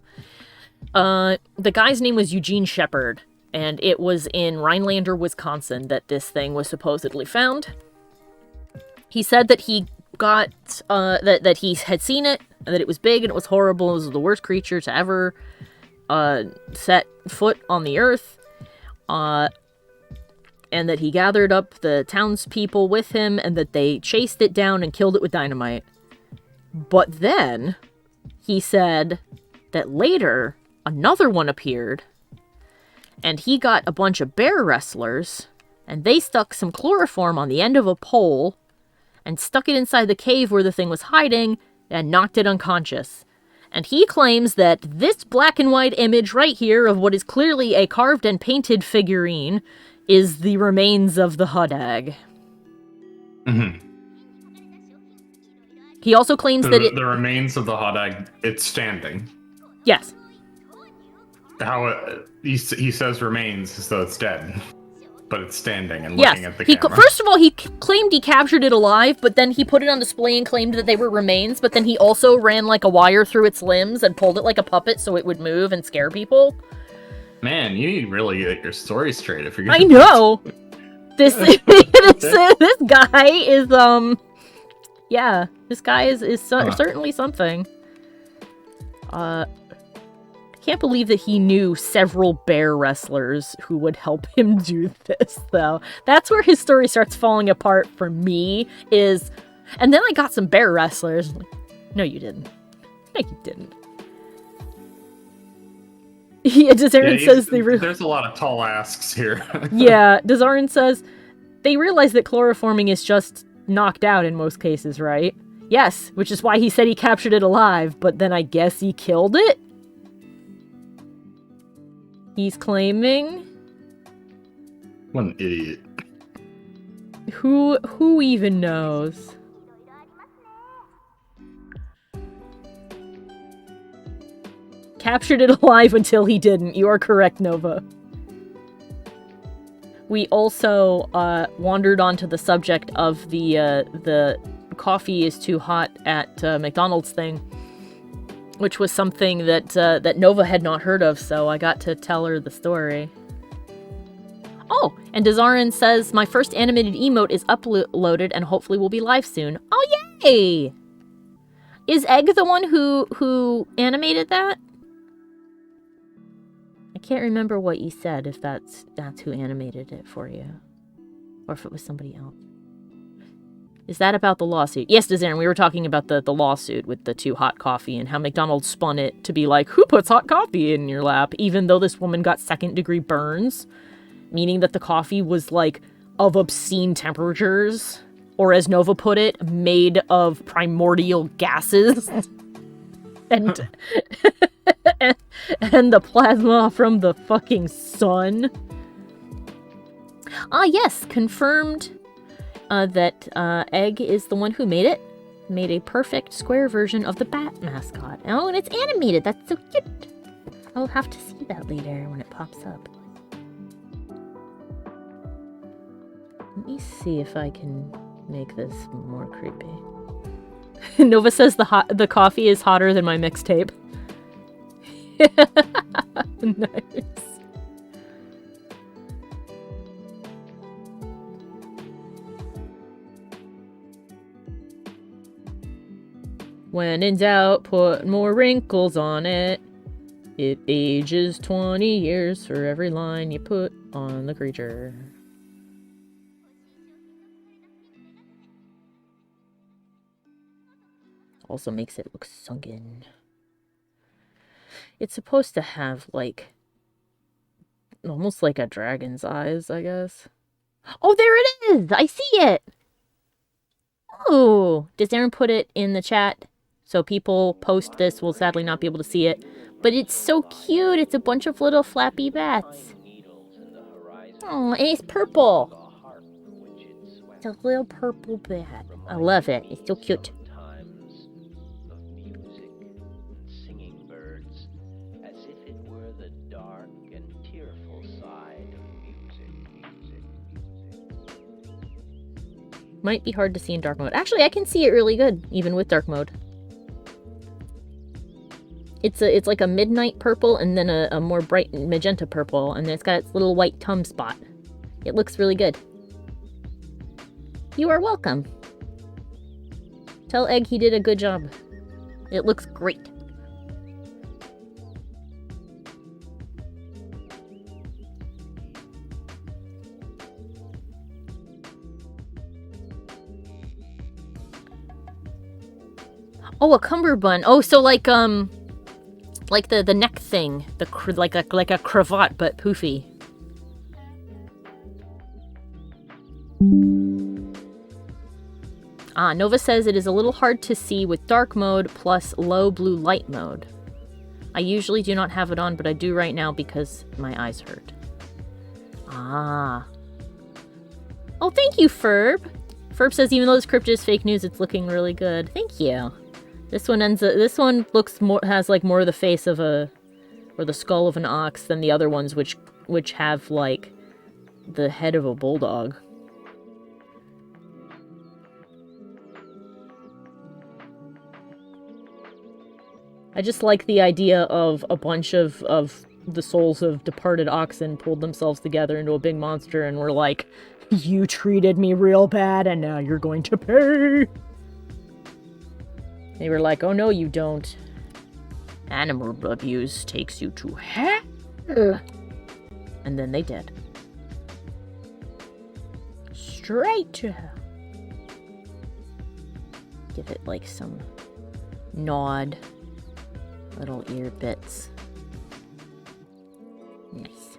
The guy's name was Eugene Shepard, and it was in Rhinelander, Wisconsin that this thing was supposedly found. He said that he got, that he had seen it, and that it was big and it was horrible. It was the worst creature to ever set foot on the earth. and that he gathered up the townspeople with him, and that they chased it down and killed it with dynamite. But then, he said that later, another one appeared, and he got a bunch of bear wrestlers, and they stuck some chloroform on the end of a pole, and stuck it inside the cave where the thing was hiding, and knocked it unconscious. And he claims that this black and white image right here of what is clearly a carved and painted figurine is the remains of the Hodag. Mm-hmm. He also claims that the remains of the Hodag, it's standing. Yes. He says remains as though it's dead, but it's standing and looking at the camera. First of all, he claimed he captured it alive, but then he put it on display and claimed that they were remains, but then he also ran like a wire through its limbs and pulled it like a puppet so it would move and scare people. Man, you need to really get your story straight if you're gonna... I know! This guy is, yeah, this guy is certainly something. I can't believe that he knew several bear wrestlers who would help him do this, though. That's where his story starts falling apart for me, is... And then I got some bear wrestlers. Like, no, you didn't. No, you didn't. Yeah, Dezarin says there's a lot of tall asks here. Yeah, Dezarin says they realize that chloroforming is just knocked out in most cases, right? Yes, which is why he said he captured it alive, but then I guess he killed it? He's claiming? What an idiot. Who even knows? Captured it alive until he didn't. You are correct, Nova. We also wandered onto the subject of the coffee is too hot at McDonald's thing, which was something that Nova had not heard of, so I got to tell her the story. Oh, and Dezarin says, my first animated emote is uploaded and hopefully will be live soon. Oh, yay! Is Egg the one who animated that? I can't remember what you said, if that's who animated it for you. Or if it was somebody else. Is that about the lawsuit? Yes, Dezarin, we were talking about the lawsuit with the too hot coffee and how McDonald's spun it to be like, who puts hot coffee in your lap? Even though this woman got second-degree burns, meaning that the coffee was, like, of obscene temperatures. Or as Nova put it, made of primordial gases. And... and the plasma from the fucking sun. Ah, yes, confirmed that Egg is the one who made it. Made a perfect square version of the bat mascot. Oh, and it's animated. That's so cute. I'll have to see that later when it pops up. Let me see if I can make this more creepy. Nova says the coffee is hotter than my mixtape. Nice. When in doubt, put more wrinkles on it. It ages 20 years for every line you put on the creature. Also makes it look sunken. It's supposed to have, like, almost like a dragon's eyes, I guess. Oh, there it is! I see it! Oh, does Aaron put it in the chat? So people post this will sadly not be able to see it. But it's so cute! It's a bunch of little flappy bats. Oh, and it's purple! It's a little purple bat. I love it. It's so cute. Might be hard to see in dark mode. Actually, I can see it really good, even with dark mode. It's like a midnight purple and then a more bright magenta purple, and then it's got its little white tum spot. It looks really good. You are welcome. Tell Egg he did a good job. It looks great. Oh, a cummerbund. Oh, so like the neck thing, like a cravat but poofy. Nova says it is a little hard to see with dark mode plus low blue light mode. I usually do not have it on, but I do right now because my eyes hurt. Oh, thank you, Ferb. Ferb says even though this cryptid is fake news, it's looking really good. Thank you. This one looks more, has like more of the face of or the skull of an ox than the other ones, which have like the head of a bulldog. I just like the idea of a bunch of the souls of departed oxen pulled themselves together into a big monster and were like, you treated me real bad and now you're going to pay. They were like, oh no you don't. Animal abuse takes you to hell. And then they did. Straight to hell. Give it like some nod. Little ear bits. Nice.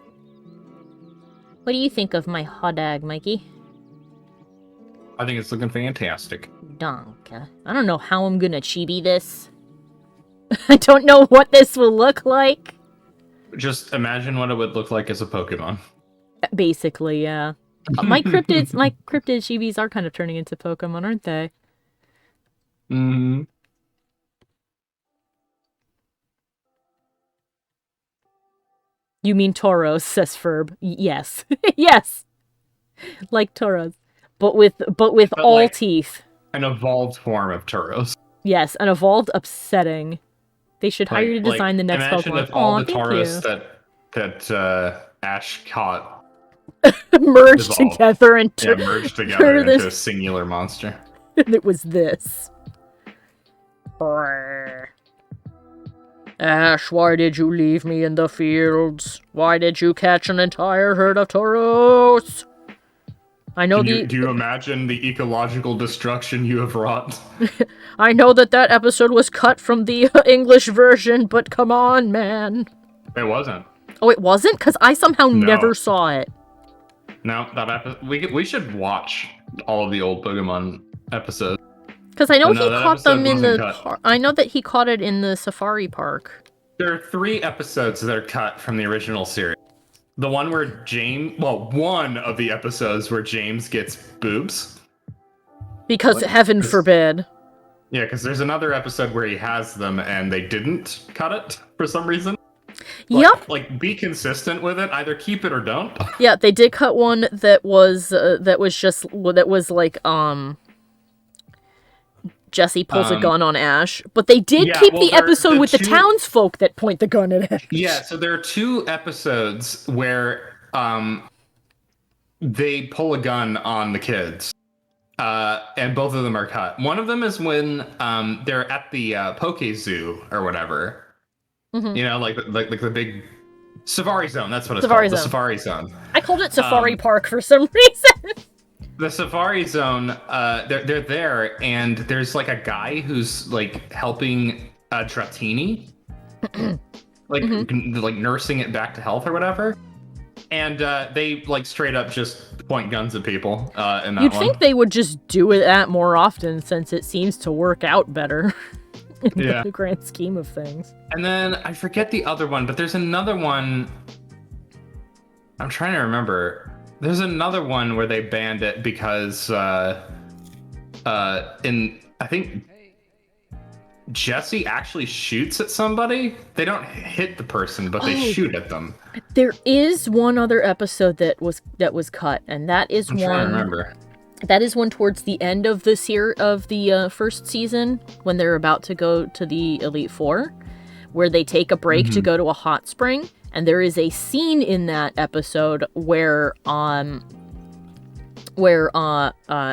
What do you think of my Hodag, Mikey? I think it's looking fantastic. Donka. I don't know how I'm gonna chibi this. I don't know what this will look like. Just imagine what it would look like as a Pokemon. Basically, yeah. My cryptid chibis are kind of turning into Pokemon, aren't they? Mm-hmm. You mean Tauros, says Ferb. Yes. Yes. Like Tauros. But with all like teeth. An evolved form of Tauros. Yes, an evolved upsetting. They should hire you to design the next imagine Pokemon. If all the Tauros that Ash caught merged together into a singular monster. And it was this. Ash, why did you leave me in the fields? Why did you catch an entire herd of Tauros? I know do you imagine the ecological destruction you have wrought? I know that episode was cut from the English version, but come on, man. It wasn't. Oh, it wasn't? Because I somehow never saw it. No, that episode. We should watch all of the old Pokemon episodes. Because I know he caught them in the... I know that he caught it in the safari park. There are 3 episodes that are cut from the original series. The one where one of the episodes where James gets boobs. Because heaven forbid. Yeah, because there's another episode where he has them and they didn't cut it for some reason. Yep. Like, be consistent with it. Either keep it or don't. Yeah, they did cut one that was like, Jesse pulls a gun on Ash, but they did keep the episode with the townsfolk that point the gun at Ash. Yeah, so there are 2 episodes where they pull a gun on the kids, and both of them are cut. One of them is when they're at the Poke Zoo or whatever. Mm-hmm. You know, like the big Safari Zone. That's what it's called. The Safari Zone. I called it Safari Park for some reason. The Safari Zone, they're there, and there's like a guy who's like helping Dratini, like like nursing it back to health or whatever, and they like straight up just point guns at people. In that You'd think they would just do that more often, since it seems to work out better in the grand scheme of things. And then I forget the other one, but there's another one. I'm trying to remember. There's another one where they banned it because I think Jesse actually shoots at somebody. They don't hit the person, but they shoot at them. There is one other episode that was cut, and that is one. Trying to remember. That is one towards the end of the first season when they're about to go to the Elite Four, where they take a break to go to a hot spring. And there is a scene in that episode where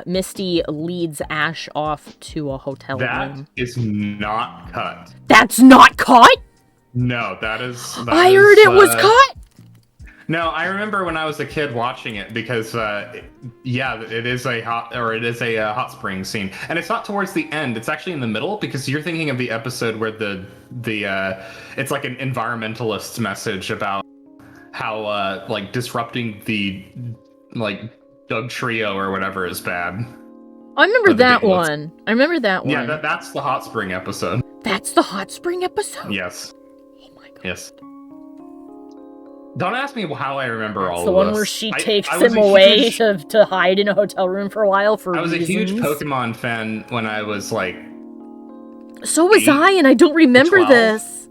Misty leads Ash off to a hotel room. That is not cut. That's not cut? No, that is. I heard it was cut. No, I remember when I was a kid watching it because, it is a hot spring scene, and it's not towards the end. It's actually in the middle because you're thinking of the episode where it's like an environmentalist message about how like disrupting the like Doug trio or whatever is bad. I remember that one. Yeah, that's the hot spring episode. That's the hot spring episode? Yes. Oh my god. Yes. Don't ask me how I remember all of this. The one where she takes him away to hide in a hotel room for a while for reasons. I was a huge Pokemon fan when I was like... So was I, and I don't remember 12. this.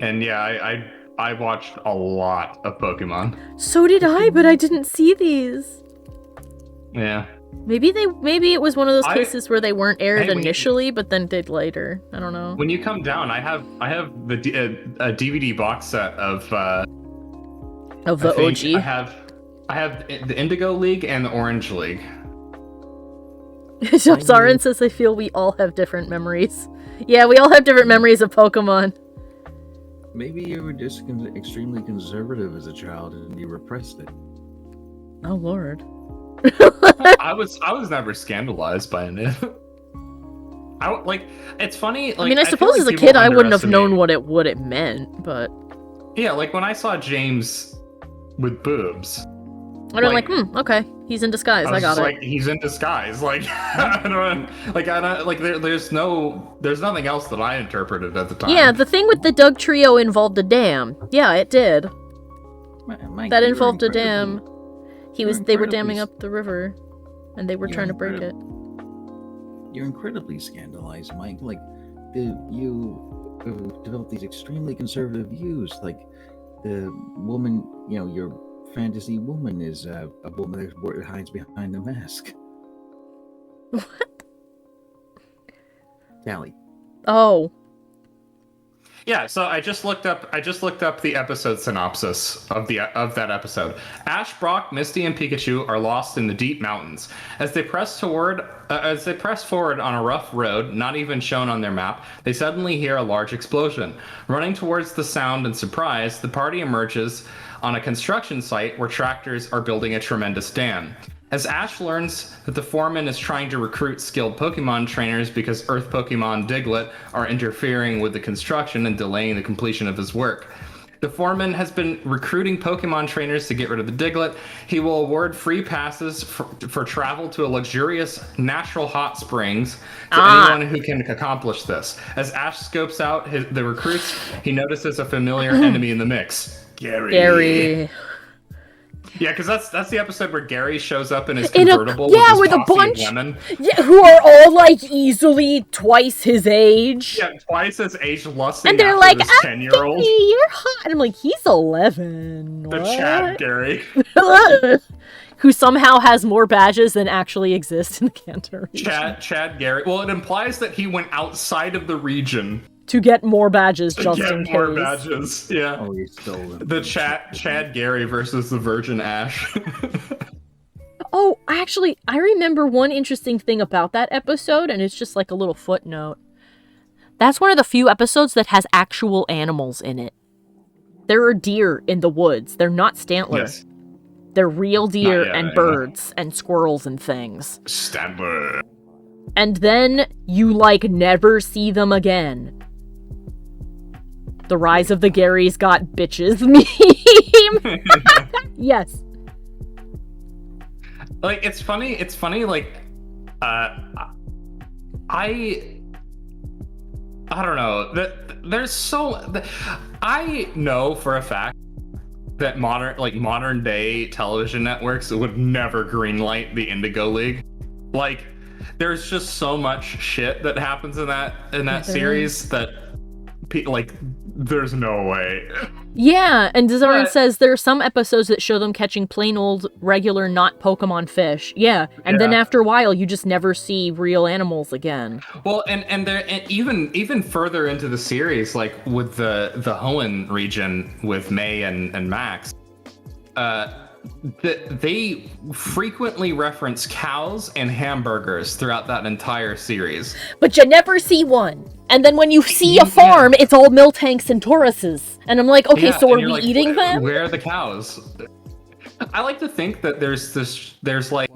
And yeah, I watched a lot of Pokemon. So did I, but I didn't see these. Yeah. Maybe it was one of those cases where they weren't aired initially, but then did later. I don't know. When you come down, I have a DVD box set of the OG. I have the Indigo League and the Orange League. Sarin says, I feel we all have different memories. Yeah, we all have different memories of Pokemon. Maybe you were just extremely conservative as a child and you repressed it. Oh lord. I was never scandalized by it. It's funny. Like, I mean, I suppose as a kid I wouldn't have known what it meant, but yeah, like when I saw James with boobs, I'd be like, okay, he's in disguise. I got it. Like, he's in disguise. Like, there's nothing else that I interpreted at the time. Yeah, the thing with the Doug trio involved a dam. Yeah, it did. Mike, that involved a dam. They were damming up the river, and they were trying to break it. You're incredibly scandalized, Mike. Like, you developed these extremely conservative views. Like, the woman, your fantasy woman is a woman that hides behind the mask. What? Tally. Oh. Yeah, so I just looked up the episode synopsis of that episode. Ash, Brock, Misty, and Pikachu are lost in the deep mountains. As they press forward on a rough road, not even shown on their map, they suddenly hear a large explosion. Running towards the sound in surprise, the party emerges on a construction site where tractors are building a tremendous dam. As Ash learns that the foreman is trying to recruit skilled Pokemon trainers because Earth Pokemon Diglett are interfering with the construction and delaying the completion of his work. The foreman has been recruiting Pokemon trainers to get rid of the Diglett. He will award free passes for travel to a luxurious natural hot springs to anyone who can accomplish this. As Ash scopes out the recruits, he notices a familiar enemy in the mix. Gary. Yeah, because that's the episode where Gary shows up in his convertible with a bunch of women. Yeah, who are all like easily twice his age. Yeah, twice his age, lusting and they're after like, this 10-year-old. You're hot. And I'm like, he's 11. The Chad Gary. Who somehow has more badges than actually exist in the Kanto region. Chad Gary. Well, it implies that he went outside of the region to get more badges, just in case. More badges, yeah. Oh, he's stolen. The Chad Gary versus the Virgin Ash. Oh, actually, I remember one interesting thing about that episode, and it's just like a little footnote. That's one of the few episodes that has actual animals in it. There are deer in the woods. They're not Stantler. Yes. They're real deer and birds and squirrels and things. Stantler. And then you, never see them again. The Rise of the Garys got bitches meme. Yes. It's funny, I don't know. I know for a fact that modern day television networks would never greenlight the Indigo League. There's just so much shit that happens in that series that there's no way. Yeah, and Zarin says there are some episodes that show them catching plain old regular not Pokemon fish. Yeah, and then after a while you just never see real animals again. Well, and even further into the series, with the Hoenn region with May and Max, they frequently reference cows and hamburgers throughout that entire series. But you never see one. And then when you see a farm, it's all Miltanks and Tauruses. And I'm like, okay, so are we like, eating them? Where are the cows? I like to think that there's like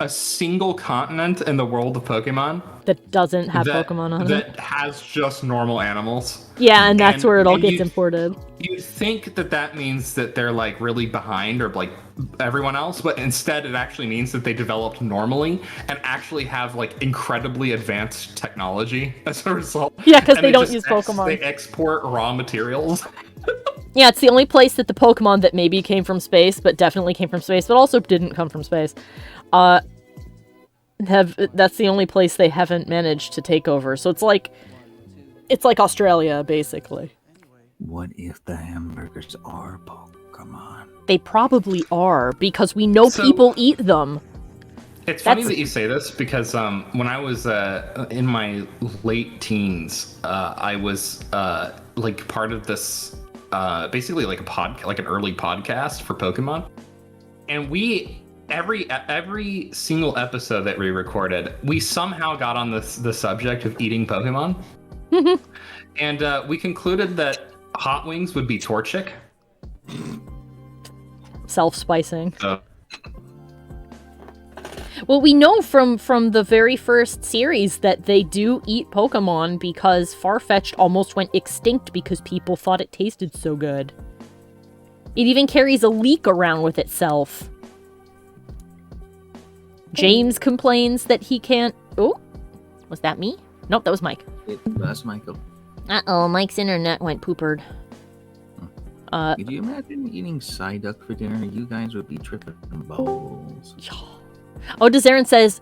a single continent in the world of Pokemon that doesn't have Pokemon on it. That has just normal animals. Yeah, and that's where it all gets imported. You'd think that means that they're like really behind or like everyone else, but instead it actually means that they developed normally and actually have like incredibly advanced technology as a result. Yeah, because they don't use Pokemon. They export raw materials. Yeah, it's the only place that the Pokemon that maybe came from space, but definitely came from space, but also didn't come from space, that's the only place they haven't managed to take over. So it's like Australia, basically. What if the hamburgers are Pokemon? They probably are, because we know people eat them. It's funny that you say this, because when I was in my late teens, I was like part of this basically like an early podcast for Pokemon, and we every single episode that we recorded, we somehow got on the subject of eating Pokemon. And we concluded that hot wings would be Torchic. Self-spicing. Well, we know from the very first series that they do eat Pokemon, because Farfetch'd almost went extinct because people thought it tasted so good. It even carries a leek around with itself. James complains that he can't... Oh, was that me? Nope, that was Mike. That's Michael. Uh-oh, Mike's internet went poopered. Could you imagine eating Psyduck for dinner? You guys would be tripping balls. Oh, Desaren says,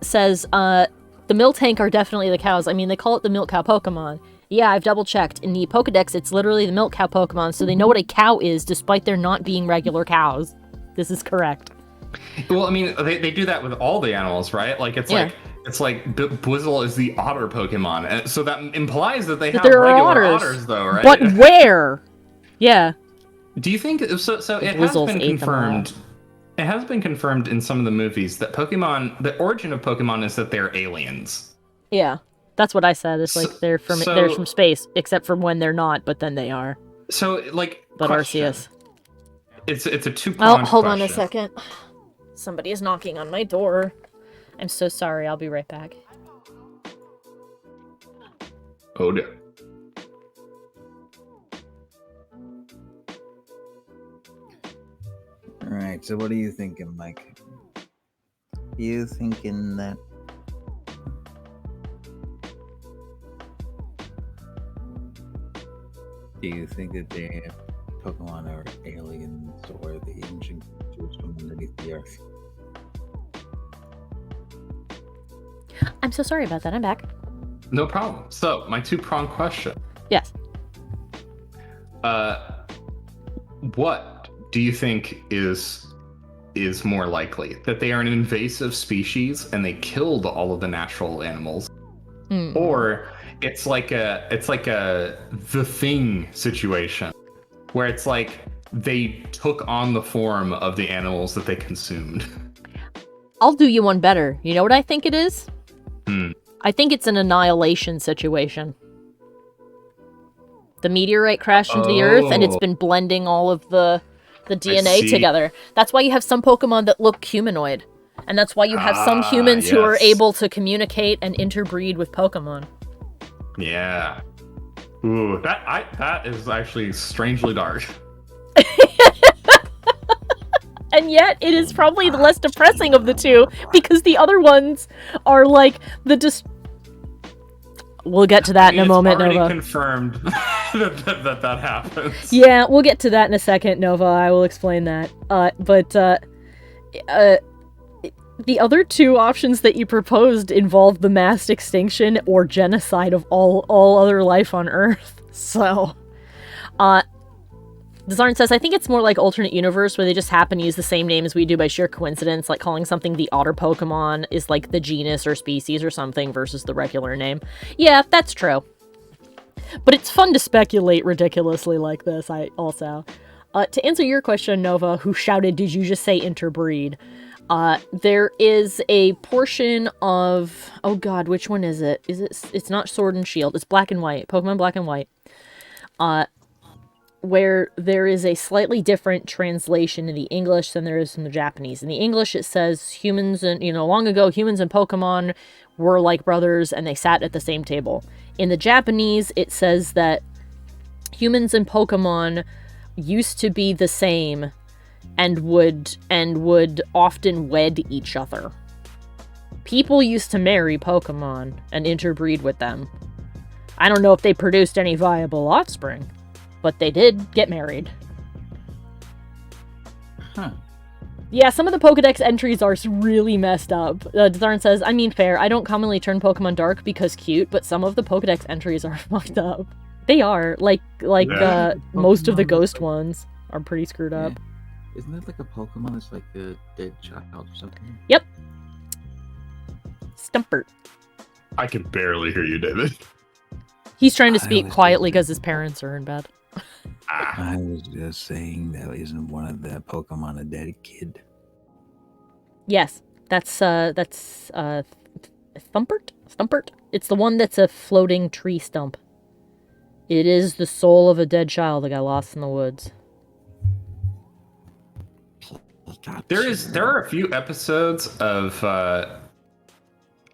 the Miltank are definitely the cows. I mean, they call it the milk cow Pokemon. Yeah, I've double-checked. In the Pokedex, it's literally the milk cow Pokemon, so they know what a cow is, despite there not being regular cows. This is correct. Well, I mean, they do that with all the animals, right? Like, it's like Bwizzle is the otter Pokemon, and so that implies that they have regular otters, though, right? But where? Yeah. Do you think so? It has been confirmed. It has been confirmed in some of the movies that Pokemon, the origin of Pokemon, is that they're aliens. Yeah, that's what I said. It's like they're from space, except for when they're not, but then they are. So, like, but Arceus. It's a two-pronged hold on a second. Somebody is knocking on my door. I'm so sorry. I'll be right back. Hodag. All right, so what are you thinking, Mike? You thinking that... Do you think that the Pokemon are aliens or the ancient creatures from underneath the earth? I'm so sorry about that. I'm back. No problem. So, my two-pronged question. Yes. What do you think is more likely? That they are an invasive species and they killed all of the natural animals? Or it's like a The Thing situation, where it's like they took on the form of the animals that they consumed? I'll do you one better. You know what I think it is? I think it's an annihilation situation. The meteorite crashed into the Earth, and it's been blending all of the DNA together. That's why you have some Pokemon that look humanoid. And that's why you have some humans who are able to communicate and interbreed with Pokemon. Yeah. Ooh, that is actually strangely dark. And yet, it is probably the less depressing of the two, because the other ones are like We'll get to that in a moment, Nova. It's already confirmed that happens. Yeah, we'll get to that in a second, Nova. I will explain that. But the other two options that you proposed involve the mass extinction or genocide of all other life on Earth. So, Desarn says, I think it's more like alternate universe where they just happen to use the same name as we do by sheer coincidence, like calling something the otter Pokemon is like the genus or species or something versus the regular name. Yeah, that's true. But it's fun to speculate ridiculously like this, To answer your question, Nova, who shouted, "Did you just say interbreed?" There is a portion of, oh god, which one is it? It's not Sword and Shield, it's Black and White, Pokemon Black and White. Where there is a slightly different translation in the English than there is in the Japanese. In the English, it says humans and, long ago, humans and Pokemon were like brothers and they sat at the same table. In the Japanese, it says that humans and Pokemon used to be the same and would often wed each other. People used to marry Pokemon and interbreed with them. I don't know if they produced any viable offspring, but they did get married. Huh. Yeah, some of the Pokedex entries are really messed up. Zarn says, I mean, fair, I don't commonly turn Pokemon dark because cute, but some of the Pokedex entries are fucked up. They are. Most of the ghost ones are pretty screwed up. Yeah. Isn't that like a Pokemon that's like a dead child or something? Yep. Stumpert. I can barely hear you, David. He's trying to speak quietly because his parents are in bed. I was just saying that isn't one of the Pokemon a dead kid. Yes, that's Thumpert? Stumpert? It's the one that's a floating tree stump. It is the soul of a dead child that got lost in the woods. There are a few episodes of the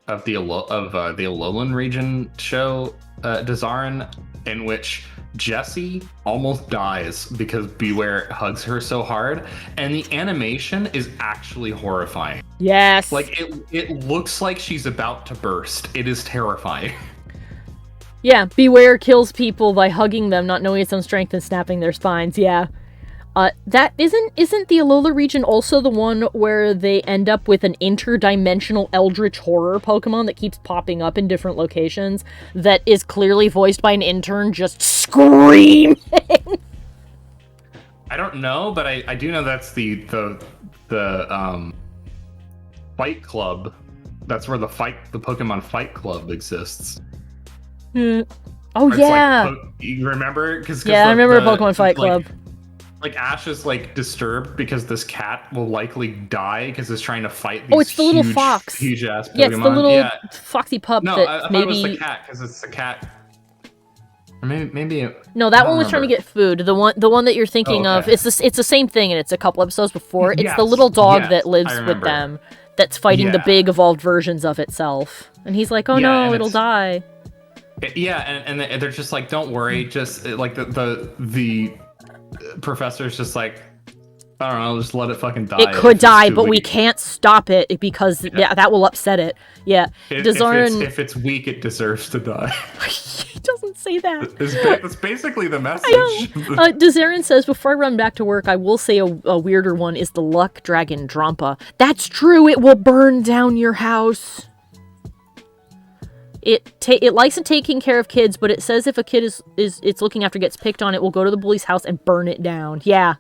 Alolan region show Dezarin in which Jessie almost dies because Beware hugs her so hard, and the animation is actually horrifying. Yes. Like it looks like she's about to burst. It is terrifying. Yeah, Beware kills people by hugging them, not knowing its own strength and snapping their spines. Yeah. That isn't the Alola region also the one where they end up with an interdimensional eldritch horror Pokemon that keeps popping up in different locations that is clearly voiced by an intern just screaming? I don't know, but I do know that's the Fight Club. That's where the Pokemon Fight Club exists. Oh yeah. You remember? I remember Pokemon Fight Club. Like Ash is like disturbed because this cat will likely die because it's trying to fight these it's the little fox. Huge ass Pokemon. Yeah, it's the little foxy pup. No, that I thought maybe... it was the cat because it's the cat. Or maybe no, that one was trying to get food. The one that you're thinking of, it's the same thing, and it's a couple episodes before. It's the little dog that lives with them that's fighting the big evolved versions of itself, and he's like, "Oh no, it'll die." Yeah, and they're just like, "Don't worry," just like the professor's just like, I don't know, just let it fucking die. It could die, but we can't stop it because that will upset it. Yeah. If it's weak, it deserves to die. He doesn't say that. That's basically the message. Dezarin says, before I run back to work, I will say a weirder one is the Luck Dragon Drampa. That's true, it will burn down your house. It likes taking care of kids, but it says if a kid it's looking after gets picked on, it will go to the bully's house and burn it down. Yeah.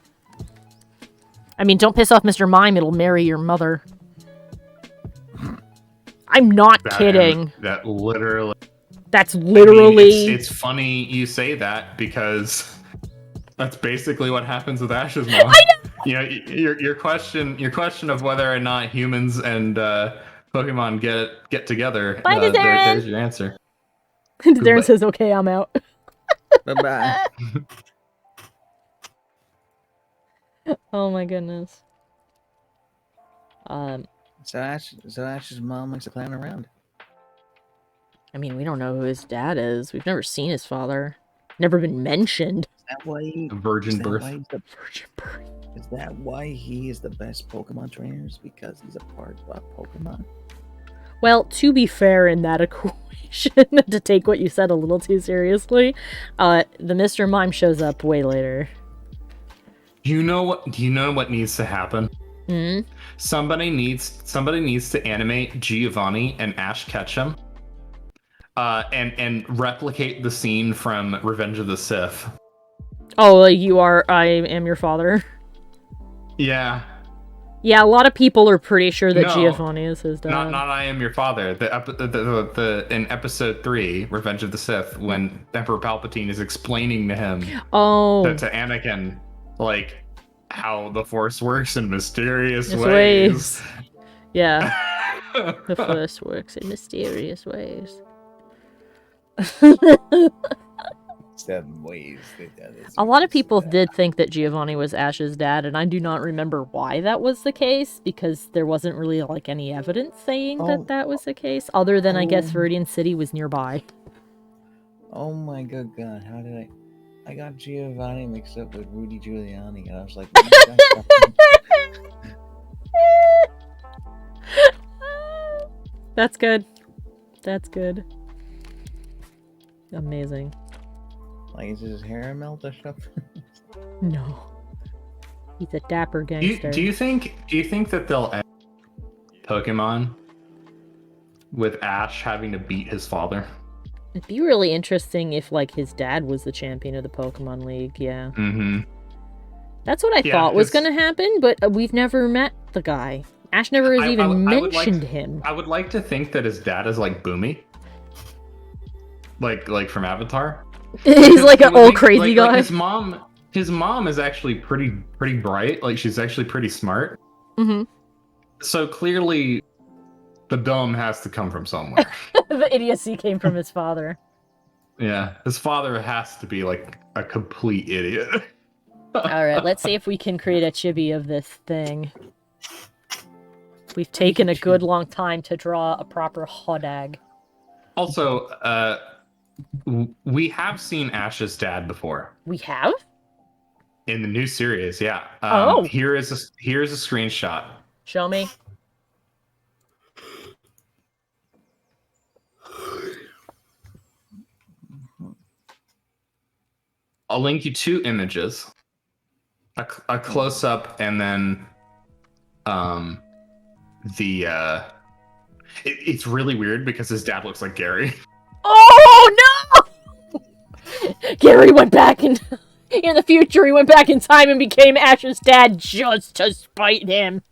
I mean, don't piss off Mr. Mime, it'll marry your mother. I'm not kidding. That's literally... I mean, it's funny you say that because that's basically what happens with Ash's mom. I know! You know, your question of whether or not humans and Pokemon get together. Bye, Dezarin. There's your answer. Dezarin says, "Okay, I'm out." Bye-bye. Oh my goodness. So Ash's mom likes to clown around. I mean, we don't know who his dad is. We've never seen his father. Never been mentioned. Is that why virgin birth? Virgin birth. Is that why he is the best Pokemon trainer? Is because he's a part of Pokemon? Well, to be fair in that equation, to take what you said a little too seriously, the Mr. Mime shows up way later. Do you know what needs to happen? Hmm? Somebody needs to animate Giovanni and Ash Ketchum, and replicate the scene from Revenge of the Sith. Oh, I am your father. Yeah. Yeah, a lot of people are pretty sure that Giovanni is his dad. Not I Am Your Father. In episode 3, Revenge of the Sith, when Emperor Palpatine is explaining to him, to Anakin, like how the Force works in mysterious Yes, ways. Yeah. The Force works in mysterious ways. 7 ways. A lot of people did think that Giovanni was Ash's dad, and I do not remember why that was the case, because there wasn't really, like, any evidence saying that that was the case, other than, I guess, Viridian City was nearby. Oh my good god, how did I got Giovanni mixed up with Rudy Giuliani, and I was like, That's good. That's good. Amazing. like, is his hair melt or something? No. He's a dapper gangster. Do you think that they'll end Pokemon with Ash having to beat his father? It'd be really interesting if, like, his dad was the champion of the Pokemon League, yeah. Mm-hmm. That's what I thought was gonna happen, but we've never met the guy. Ash never has even mentioned him. I would like to think that his dad is like Boomy. Like from Avatar. He's like an old crazy guy. Like his mom is actually pretty bright. Like, she's actually pretty smart. Mm-hmm. So clearly the dumb has to come from somewhere. The idiocy came from his father. Yeah, his father has to be like a complete idiot. Alright, let's see if we can create a chibi of this thing. We've taken a good long time to draw a proper Hodag. Also, we have seen Ash's dad before. We have? In the new series, yeah. Oh. Here's a screenshot. Show me. I'll link you 2 images. A close-up and then it's really weird because his dad looks like Gary. Oh no! Gary went back in the future. He went back in time and became Ash's dad just to spite him.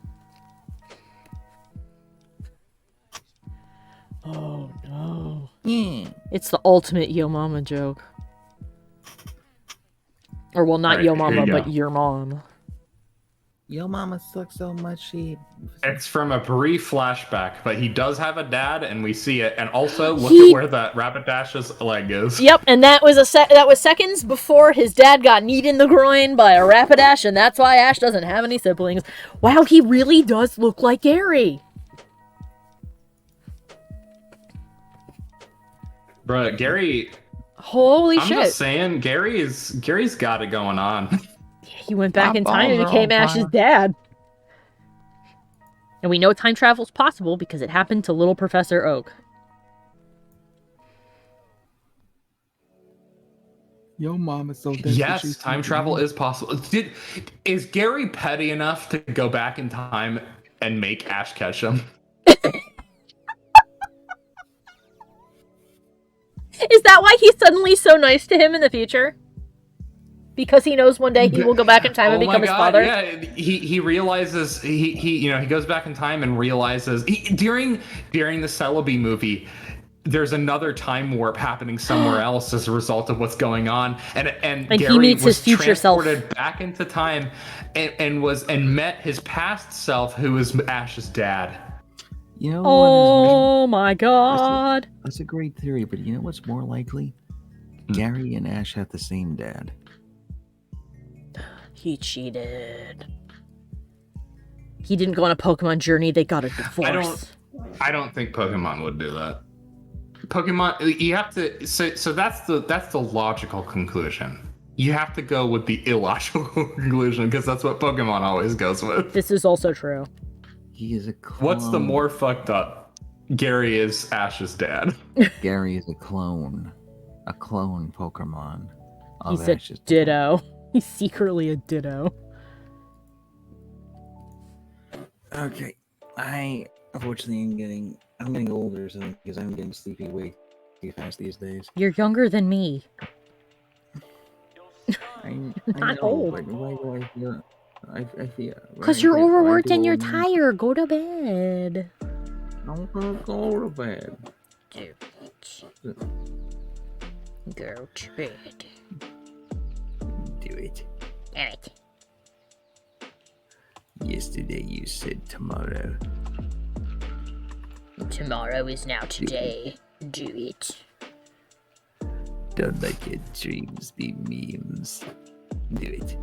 Oh no! It's the ultimate Yo Mama joke. Or well, not Yo Mama, but your mom. Yo Mama sucks so much. It's from a brief flashback, but he does have a dad, and we see it. And also, look at where that Rapidash's leg is. Yep, and that was seconds before his dad got kneed in the groin by a Rapidash, and that's why Ash doesn't have any siblings. Wow, he really does look like Gary. Bruh, Gary. Holy shit! I'm just saying, Gary's got it going on. He went back in time and became Ash's dad. And we know time travel's possible because it happened to little Professor Oak. Yo Mama's so desperate. Yes, time travel is possible. Is Gary petty enough to go back in time and make Ash catch him? Is that why he's suddenly so nice to him in the future? Because he knows one day he will go back in time and become his father? Yeah, he realizes he goes back in time and realizes during the Celebi movie, there's another time warp happening somewhere else as a result of what's going on, and Gary he meets was his future self transported back into time and met his past self, who was Ash's dad. You know oh my god. That's a great theory, but you know what's more likely? Gary and Ash have the same dad. He cheated. He didn't go on a Pokemon journey, they got a divorce. I don't think Pokemon would do that. Pokemon, you have to so that's the logical conclusion. You have to go with the illogical conclusion because that's what Pokemon always goes with. This is also true. He is a clone. What's the more fucked up? Gary is Ash's dad. Gary is a clone Pokemon. He's a Ditto. He's secretly a Ditto. Okay, unfortunately I'm getting older, so because I'm getting sleepy way too fast these days. You're younger than me. I Not know, old. but why do I feel? I feel. Because you're overworked and you're tired. Go to bed. I'm gonna go to bed. Go to bed. Do it. Alright. Yesterday you said tomorrow. Tomorrow is now today. Do it. Don't let your dreams be memes. Do it.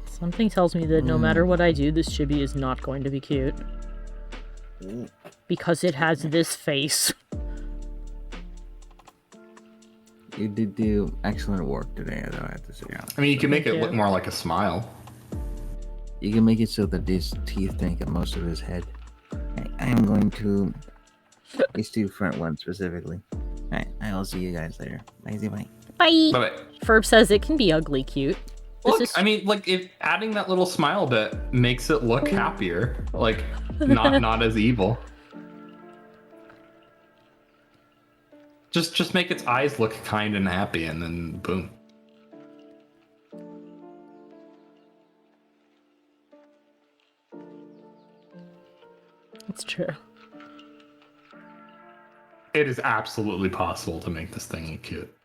Something tells me that no matter what I do, this chibi is not going to be cute. Because it has this face. You did do excellent work today, though, I have to say. I mean, you can make Thank it look you. more like a smile. You can make it so that his teeth take up most of his head. I am going to... These two front ones, specifically. Alright, I will see you guys later. Bye. Bye! But Ferb says it can be ugly cute. look, I mean, like, if adding that little smile bit makes it look happier. Like, not as evil. Just make its eyes look kind and happy, and then boom. It's true. It is absolutely possible to make this thing look cute.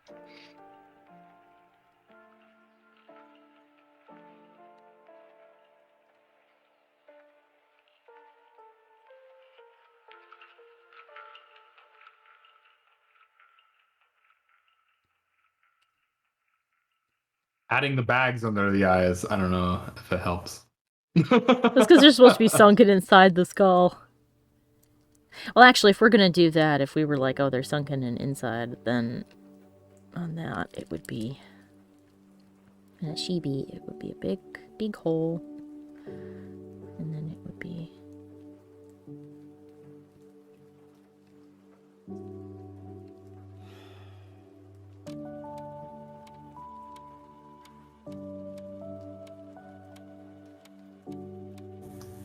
Adding the bags under the eyes, I don't know if it helps. That's because they're supposed to be sunken inside the skull. Well, actually, if we're gonna do that, if we were like, oh, they're sunken in inside, then on that, it would be... In a chibi, it would be a big hole. And then it would be...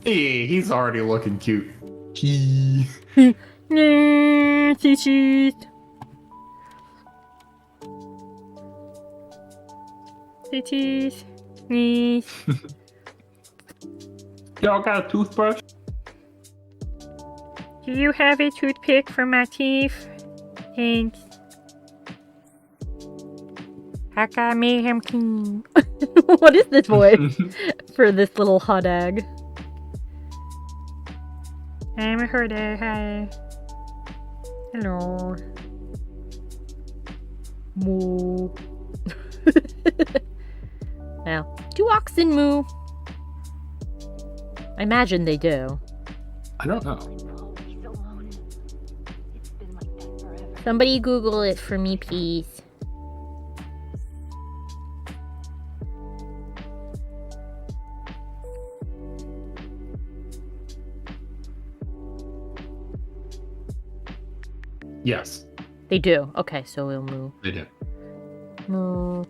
Hey, he's already looking cute. Nah, teeth. Teeth. Y'all got a toothbrush? Do you have a toothpick for my teeth? Thanks. I got made him clean. What is this voice for this little Hodag? I'm a Hodag. Hi. Hello. Moo. Now, do oxen moo? I imagine they do. I don't know. Somebody Google it for me, please. Yes, They do. Okay, so we'll moo. they do. Moo.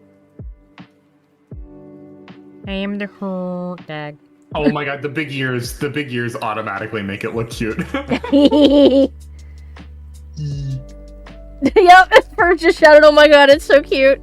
I am the Hodag. Oh my god, the big ears automatically make it look cute. Yep, Ferb just shouted, oh my god, it's so cute.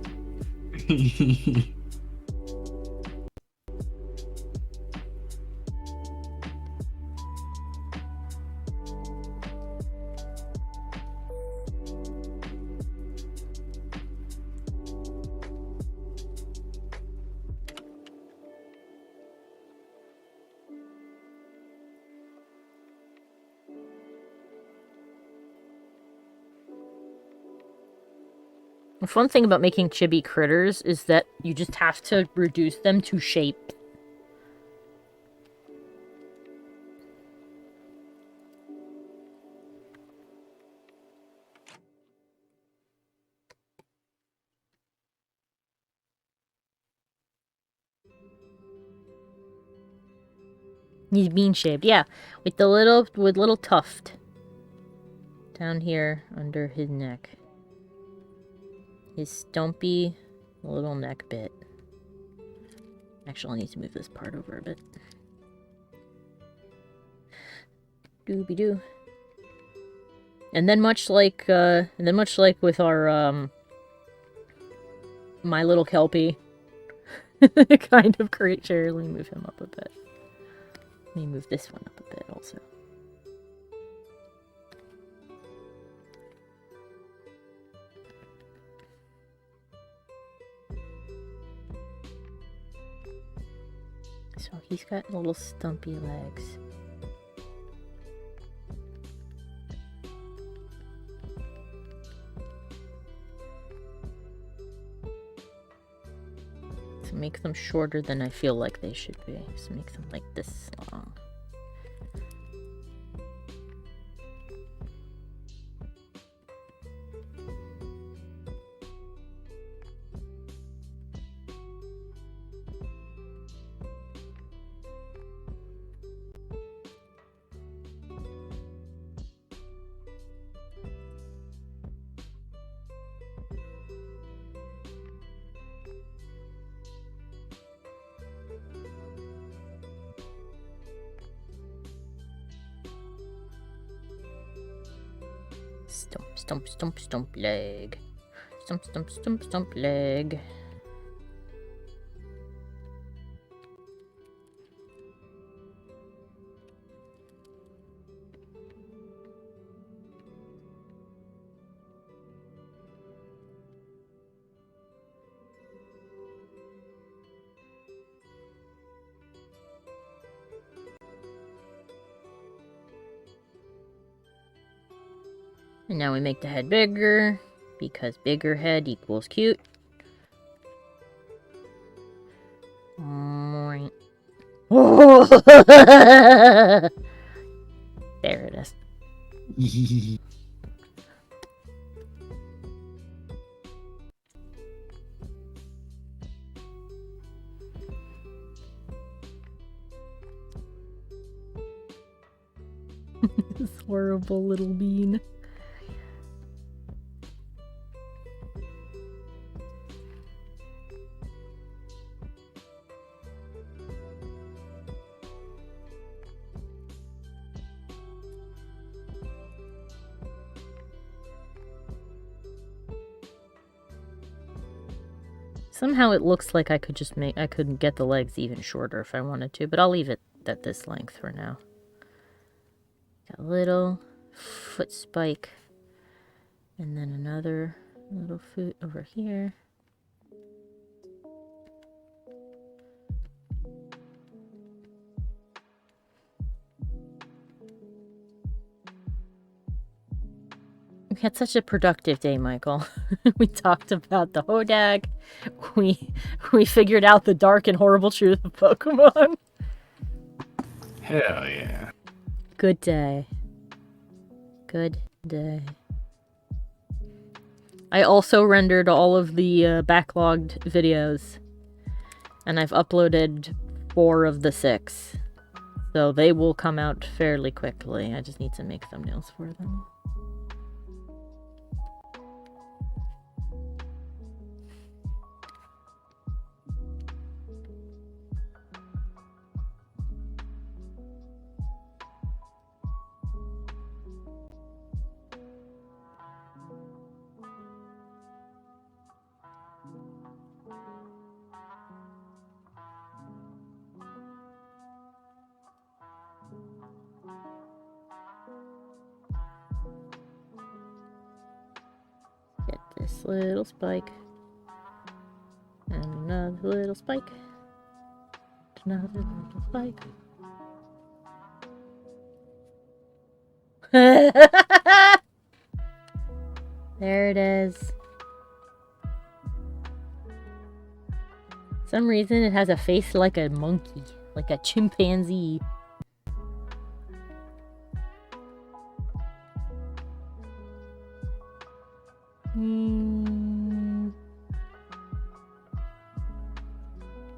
The fun thing about making chibi critters is that you just have to reduce them to shape. He's bean shaped, yeah, with the little tuft down here under his neck. His stumpy little neck bit. Actually, I need to move this part over a bit. Doobie-doo. And then much like with our My Little Kelpie kind of creature. Let me move him up a bit. Let me move this one up a bit also. So he's got little stumpy legs. To make them shorter than I feel like they should be. So make them like this long. Stump, stump, stump, stump leg. Stump, stump, stump, stump leg. And now we make the head bigger, because bigger head equals cute. Oh! There it is. This horrible little bean. Somehow it looks like I could just I couldn't get the legs even shorter if I wanted to, but I'll leave it at this length for now. Got a little foot spike, and then another little foot over here. We had such a productive day, Michael. We talked about the Hodag. We figured out the dark and horrible truth of Pokemon. Hell yeah. Good day. Good day. I also rendered all of the backlogged videos. And I've uploaded 4 of the 6. So they will come out fairly quickly. I just need to make thumbnails for them. Get this little spike. And another little spike. Another little spike. There it is. For some reason it has a face like a monkey. Like a chimpanzee.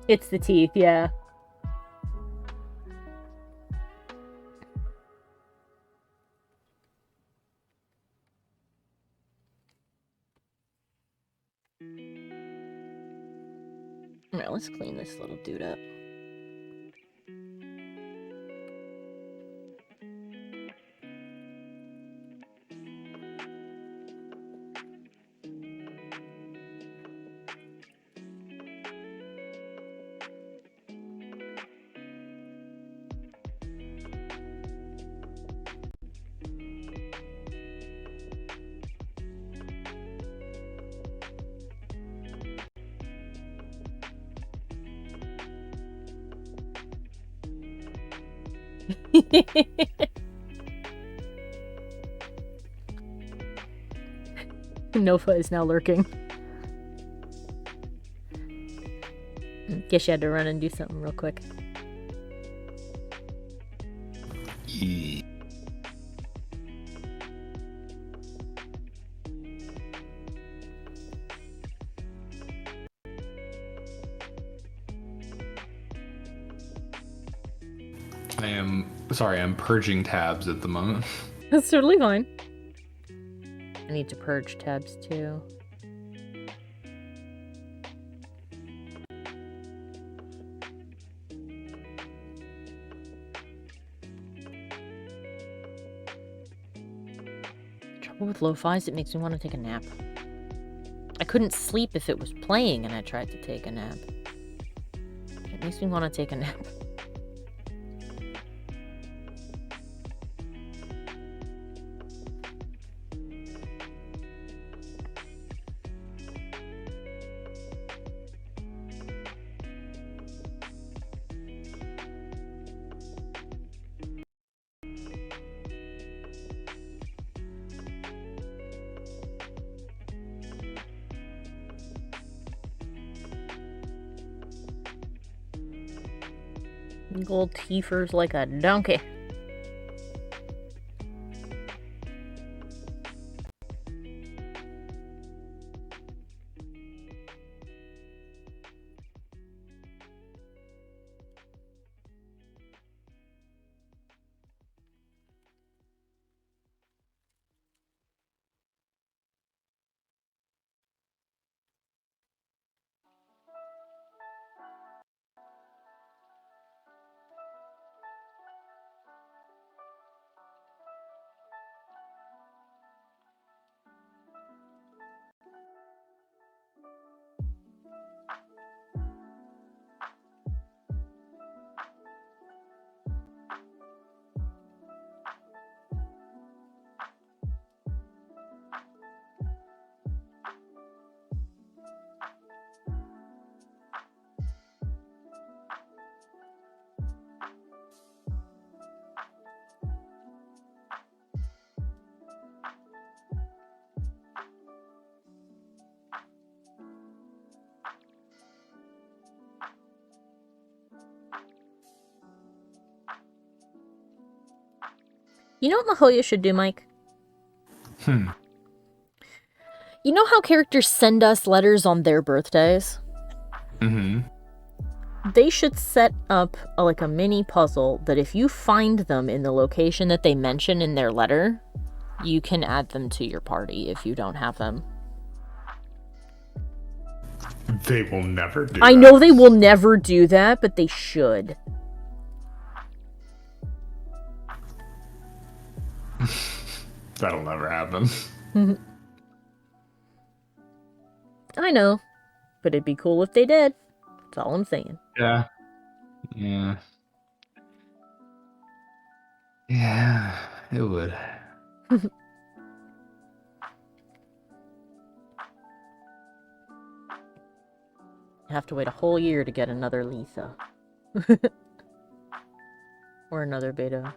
It's the teeth, yeah. Alright, let's clean this little dude up. Nova is now lurking. Guess you had to run and do something real quick. I'm purging tabs at the moment. That's totally fine. I need to purge tabs too. Trouble with lo-fi's, it makes me want to take a nap. I couldn't sleep if it was playing and I tried to take a nap. It makes me want to take a nap. Gold Tifer's like a donkey. You know what Mahoya should do, Mike? You know how characters send us letters on their birthdays? Mm-hmm. They should set up like a mini puzzle that if you find them in the location that they mention in their letter, you can add them to your party if you don't have them. They will never do that. I know they will never do that, but they should. That'll never happen. I know, but it'd be cool if they did. That's all I'm saying. Yeah. Yeah. Yeah, it would. You have to wait a whole year to get another Lisa. Or another Beta.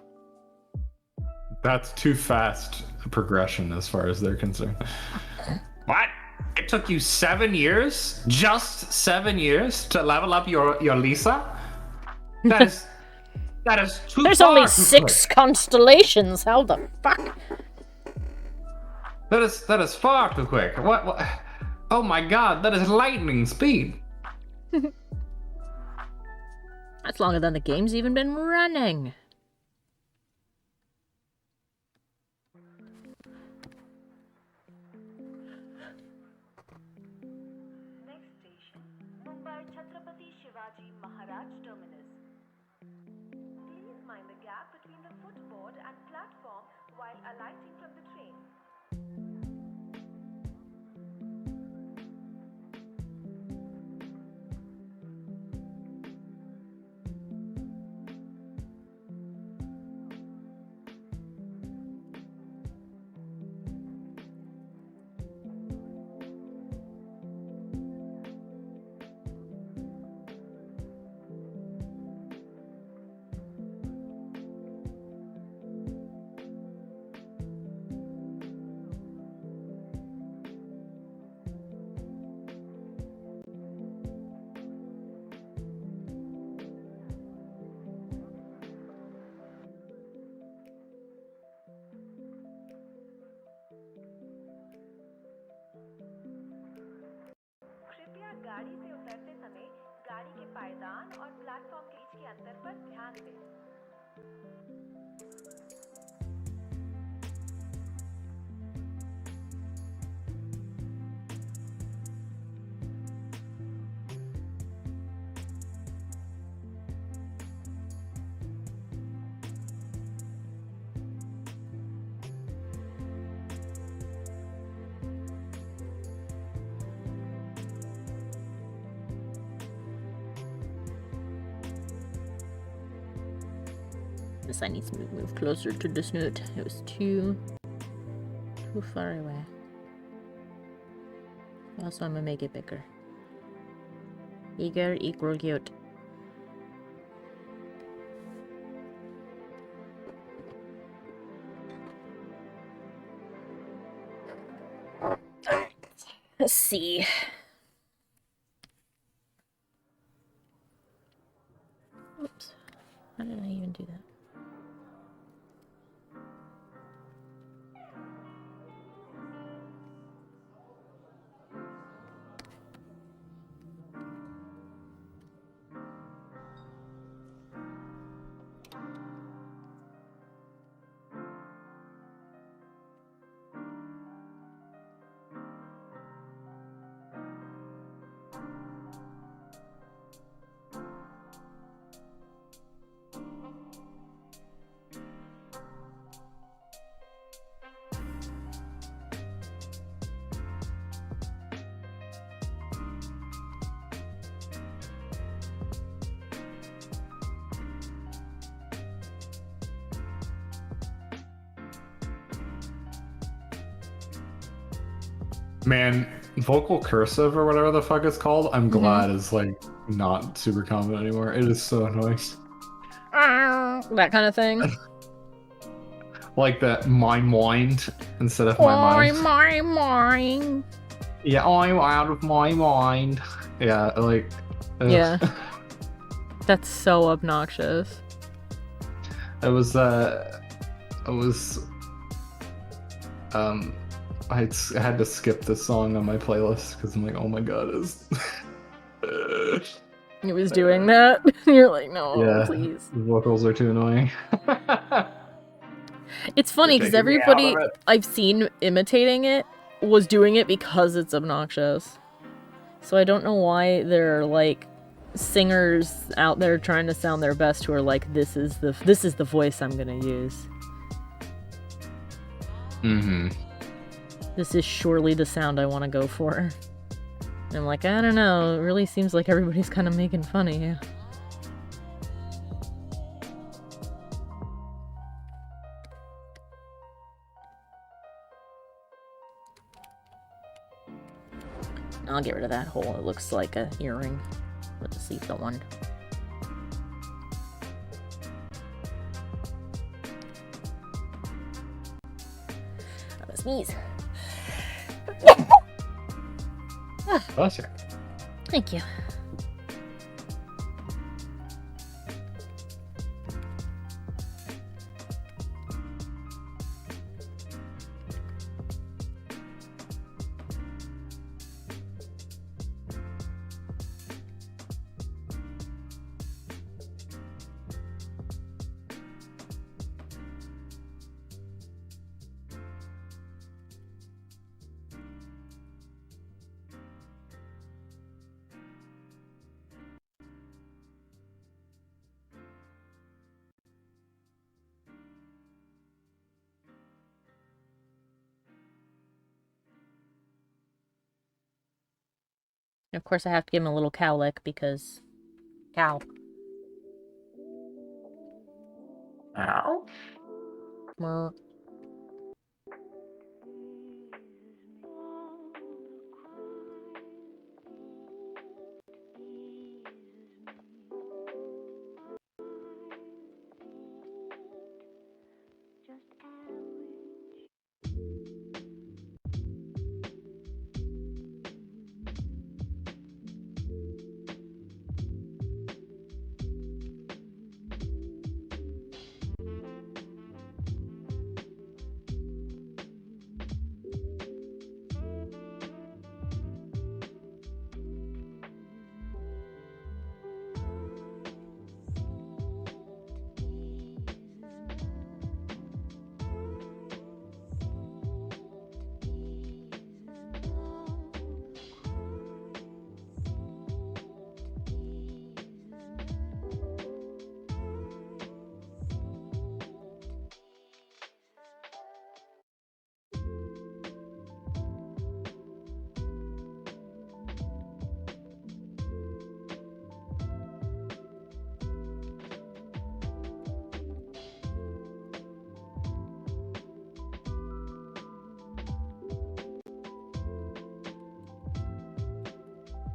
That's too fast a progression as far as they're concerned. What? It took you 7 years? Just 7 years to level up your Lisa? That is too There's far. only 6 constellations. How the fuck? That is far too quick. What? Oh my god, that is lightning speed. That's longer than the game's even been running. Next station, Mumbai Chhatrapati Shivaji Maharaj Terminus. Please mind the gap between the footboard and platform while alighting from the train. अंतर पर ध्यान दें। This I need to move closer to the snoot. It was too far away. Also, I'm gonna make it bigger. Bigger equal cute. Let's see. Oops. How did I even do that? Man, vocal cursive or whatever the fuck it's called, I'm glad is like not super common anymore. It is so annoying. That kind of thing. Like that my mind instead of my mind. My mind. Yeah, I'm out of my mind. Yeah, like. Yeah. That's so obnoxious. I had to skip this song on my playlist because I'm like, oh my god, It was doing that. You're like, no, please. The vocals are too annoying. It's funny because everybody I've seen imitating it was doing it because it's obnoxious. So I don't know why there are like singers out there trying to sound their best who are like, this is the voice I'm gonna use. Mm-hmm. This is surely the sound I want to go for. And I'm like, I don't know. It really seems like everybody's kind of making fun of you. I'll get rid of that hole. It looks like an earring. Let's see the one. I'm gonna sneeze. Bless you. Thank you. Of course, I have to give him a little cow lick because cow. Ow. Well,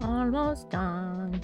Almost done.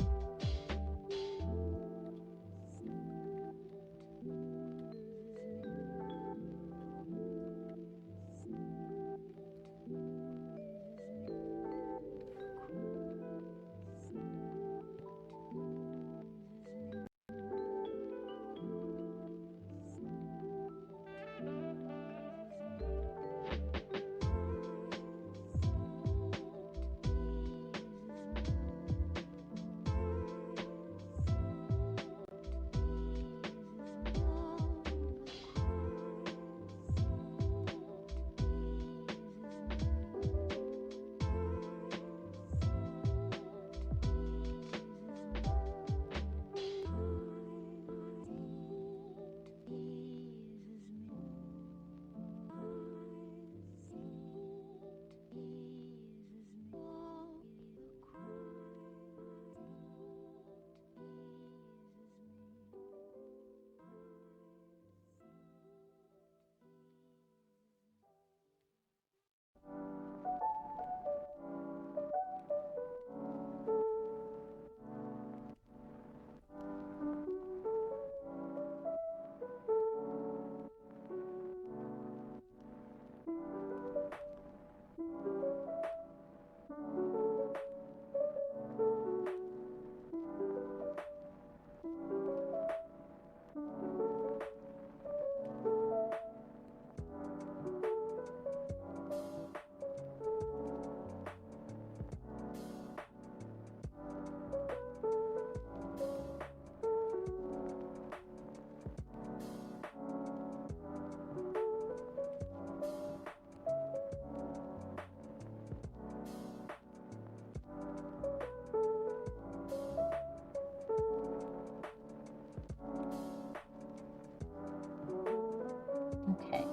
Okay,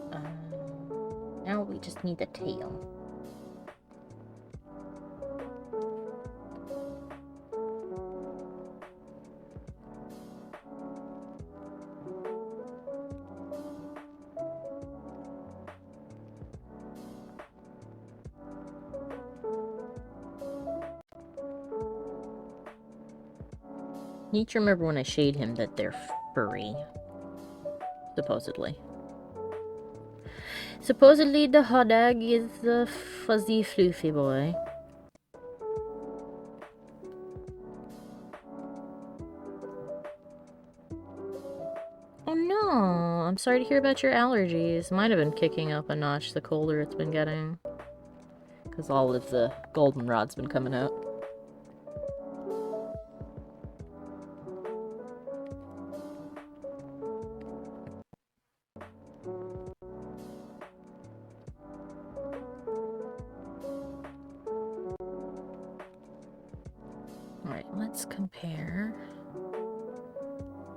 now we just need the tail. Need to remember when I shade him that they're furry. Supposedly. Supposedly the Hodag is a fuzzy, floofy boy. Oh no, I'm sorry to hear about your allergies. Might have been kicking up a notch the colder it's been getting. Because all of the goldenrod's been coming out. Alright, let's compare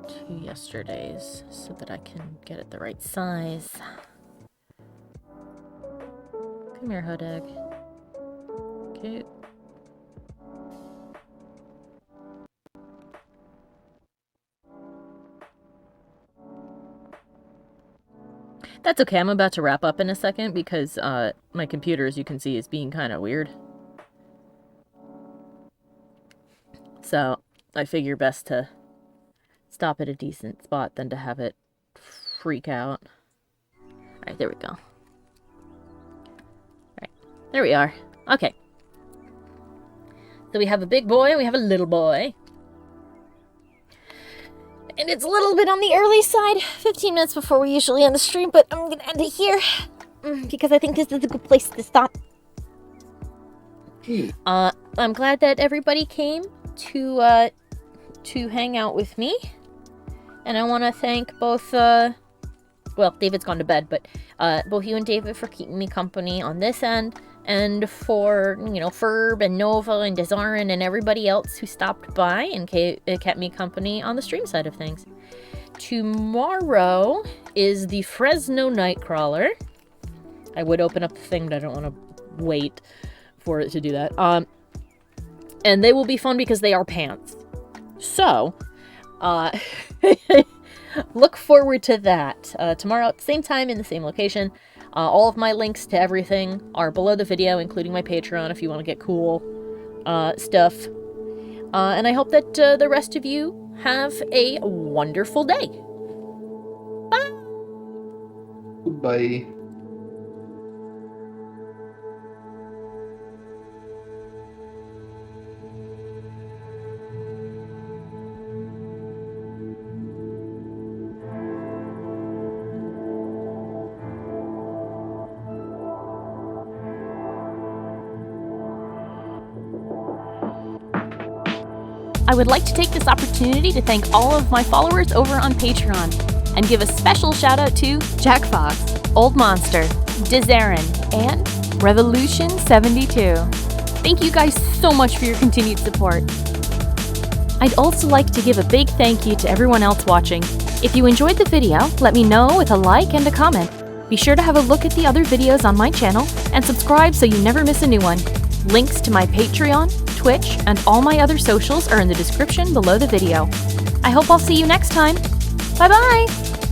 to yesterday's so that I can get it the right size. Come here, Hodag. Okay. That's okay, I'm about to wrap up in a second because my computer, as you can see, is being kind of weird. So I figure best to stop at a decent spot than to have it freak out. Alright, there we go. Alright, there we are. Okay. So we have a big boy and we have a little boy. And it's a little bit on the early side, 15 minutes before we usually end the stream, but I'm going to end it here because I think this is a good place to stop. I'm glad that everybody came to hang out with me. And I want to thank both, well, David's gone to bed, but both you and David for keeping me company on this end. And for, you know, Ferb and Nova and Dezarin and everybody else who stopped by and kept me company on the stream side of things. Tomorrow is the Fresno Nightcrawler. I would open up the thing, but I don't want to wait for it to do that. And they will be fun because they are pants. So, look forward to that. Tomorrow at the same time in the same location. All of my links to everything are below the video, including my Patreon if you want to get cool. stuff. And I hope that the rest of you have a wonderful day. Bye! Goodbye. I would like to take this opportunity to thank all of my followers over on Patreon and give a special shout out to Jack Fox, Old Monster, Dizarin, and Revolution72. Thank you guys so much for your continued support. I'd also like to give a big thank you to everyone else watching. If you enjoyed the video, let me know with a like and a comment. Be sure to have a look at the other videos on my channel and subscribe so you never miss a new one. Links to my Patreon, Twitch, and all my other socials are in the description below the video. I hope I'll see you next time. Bye bye!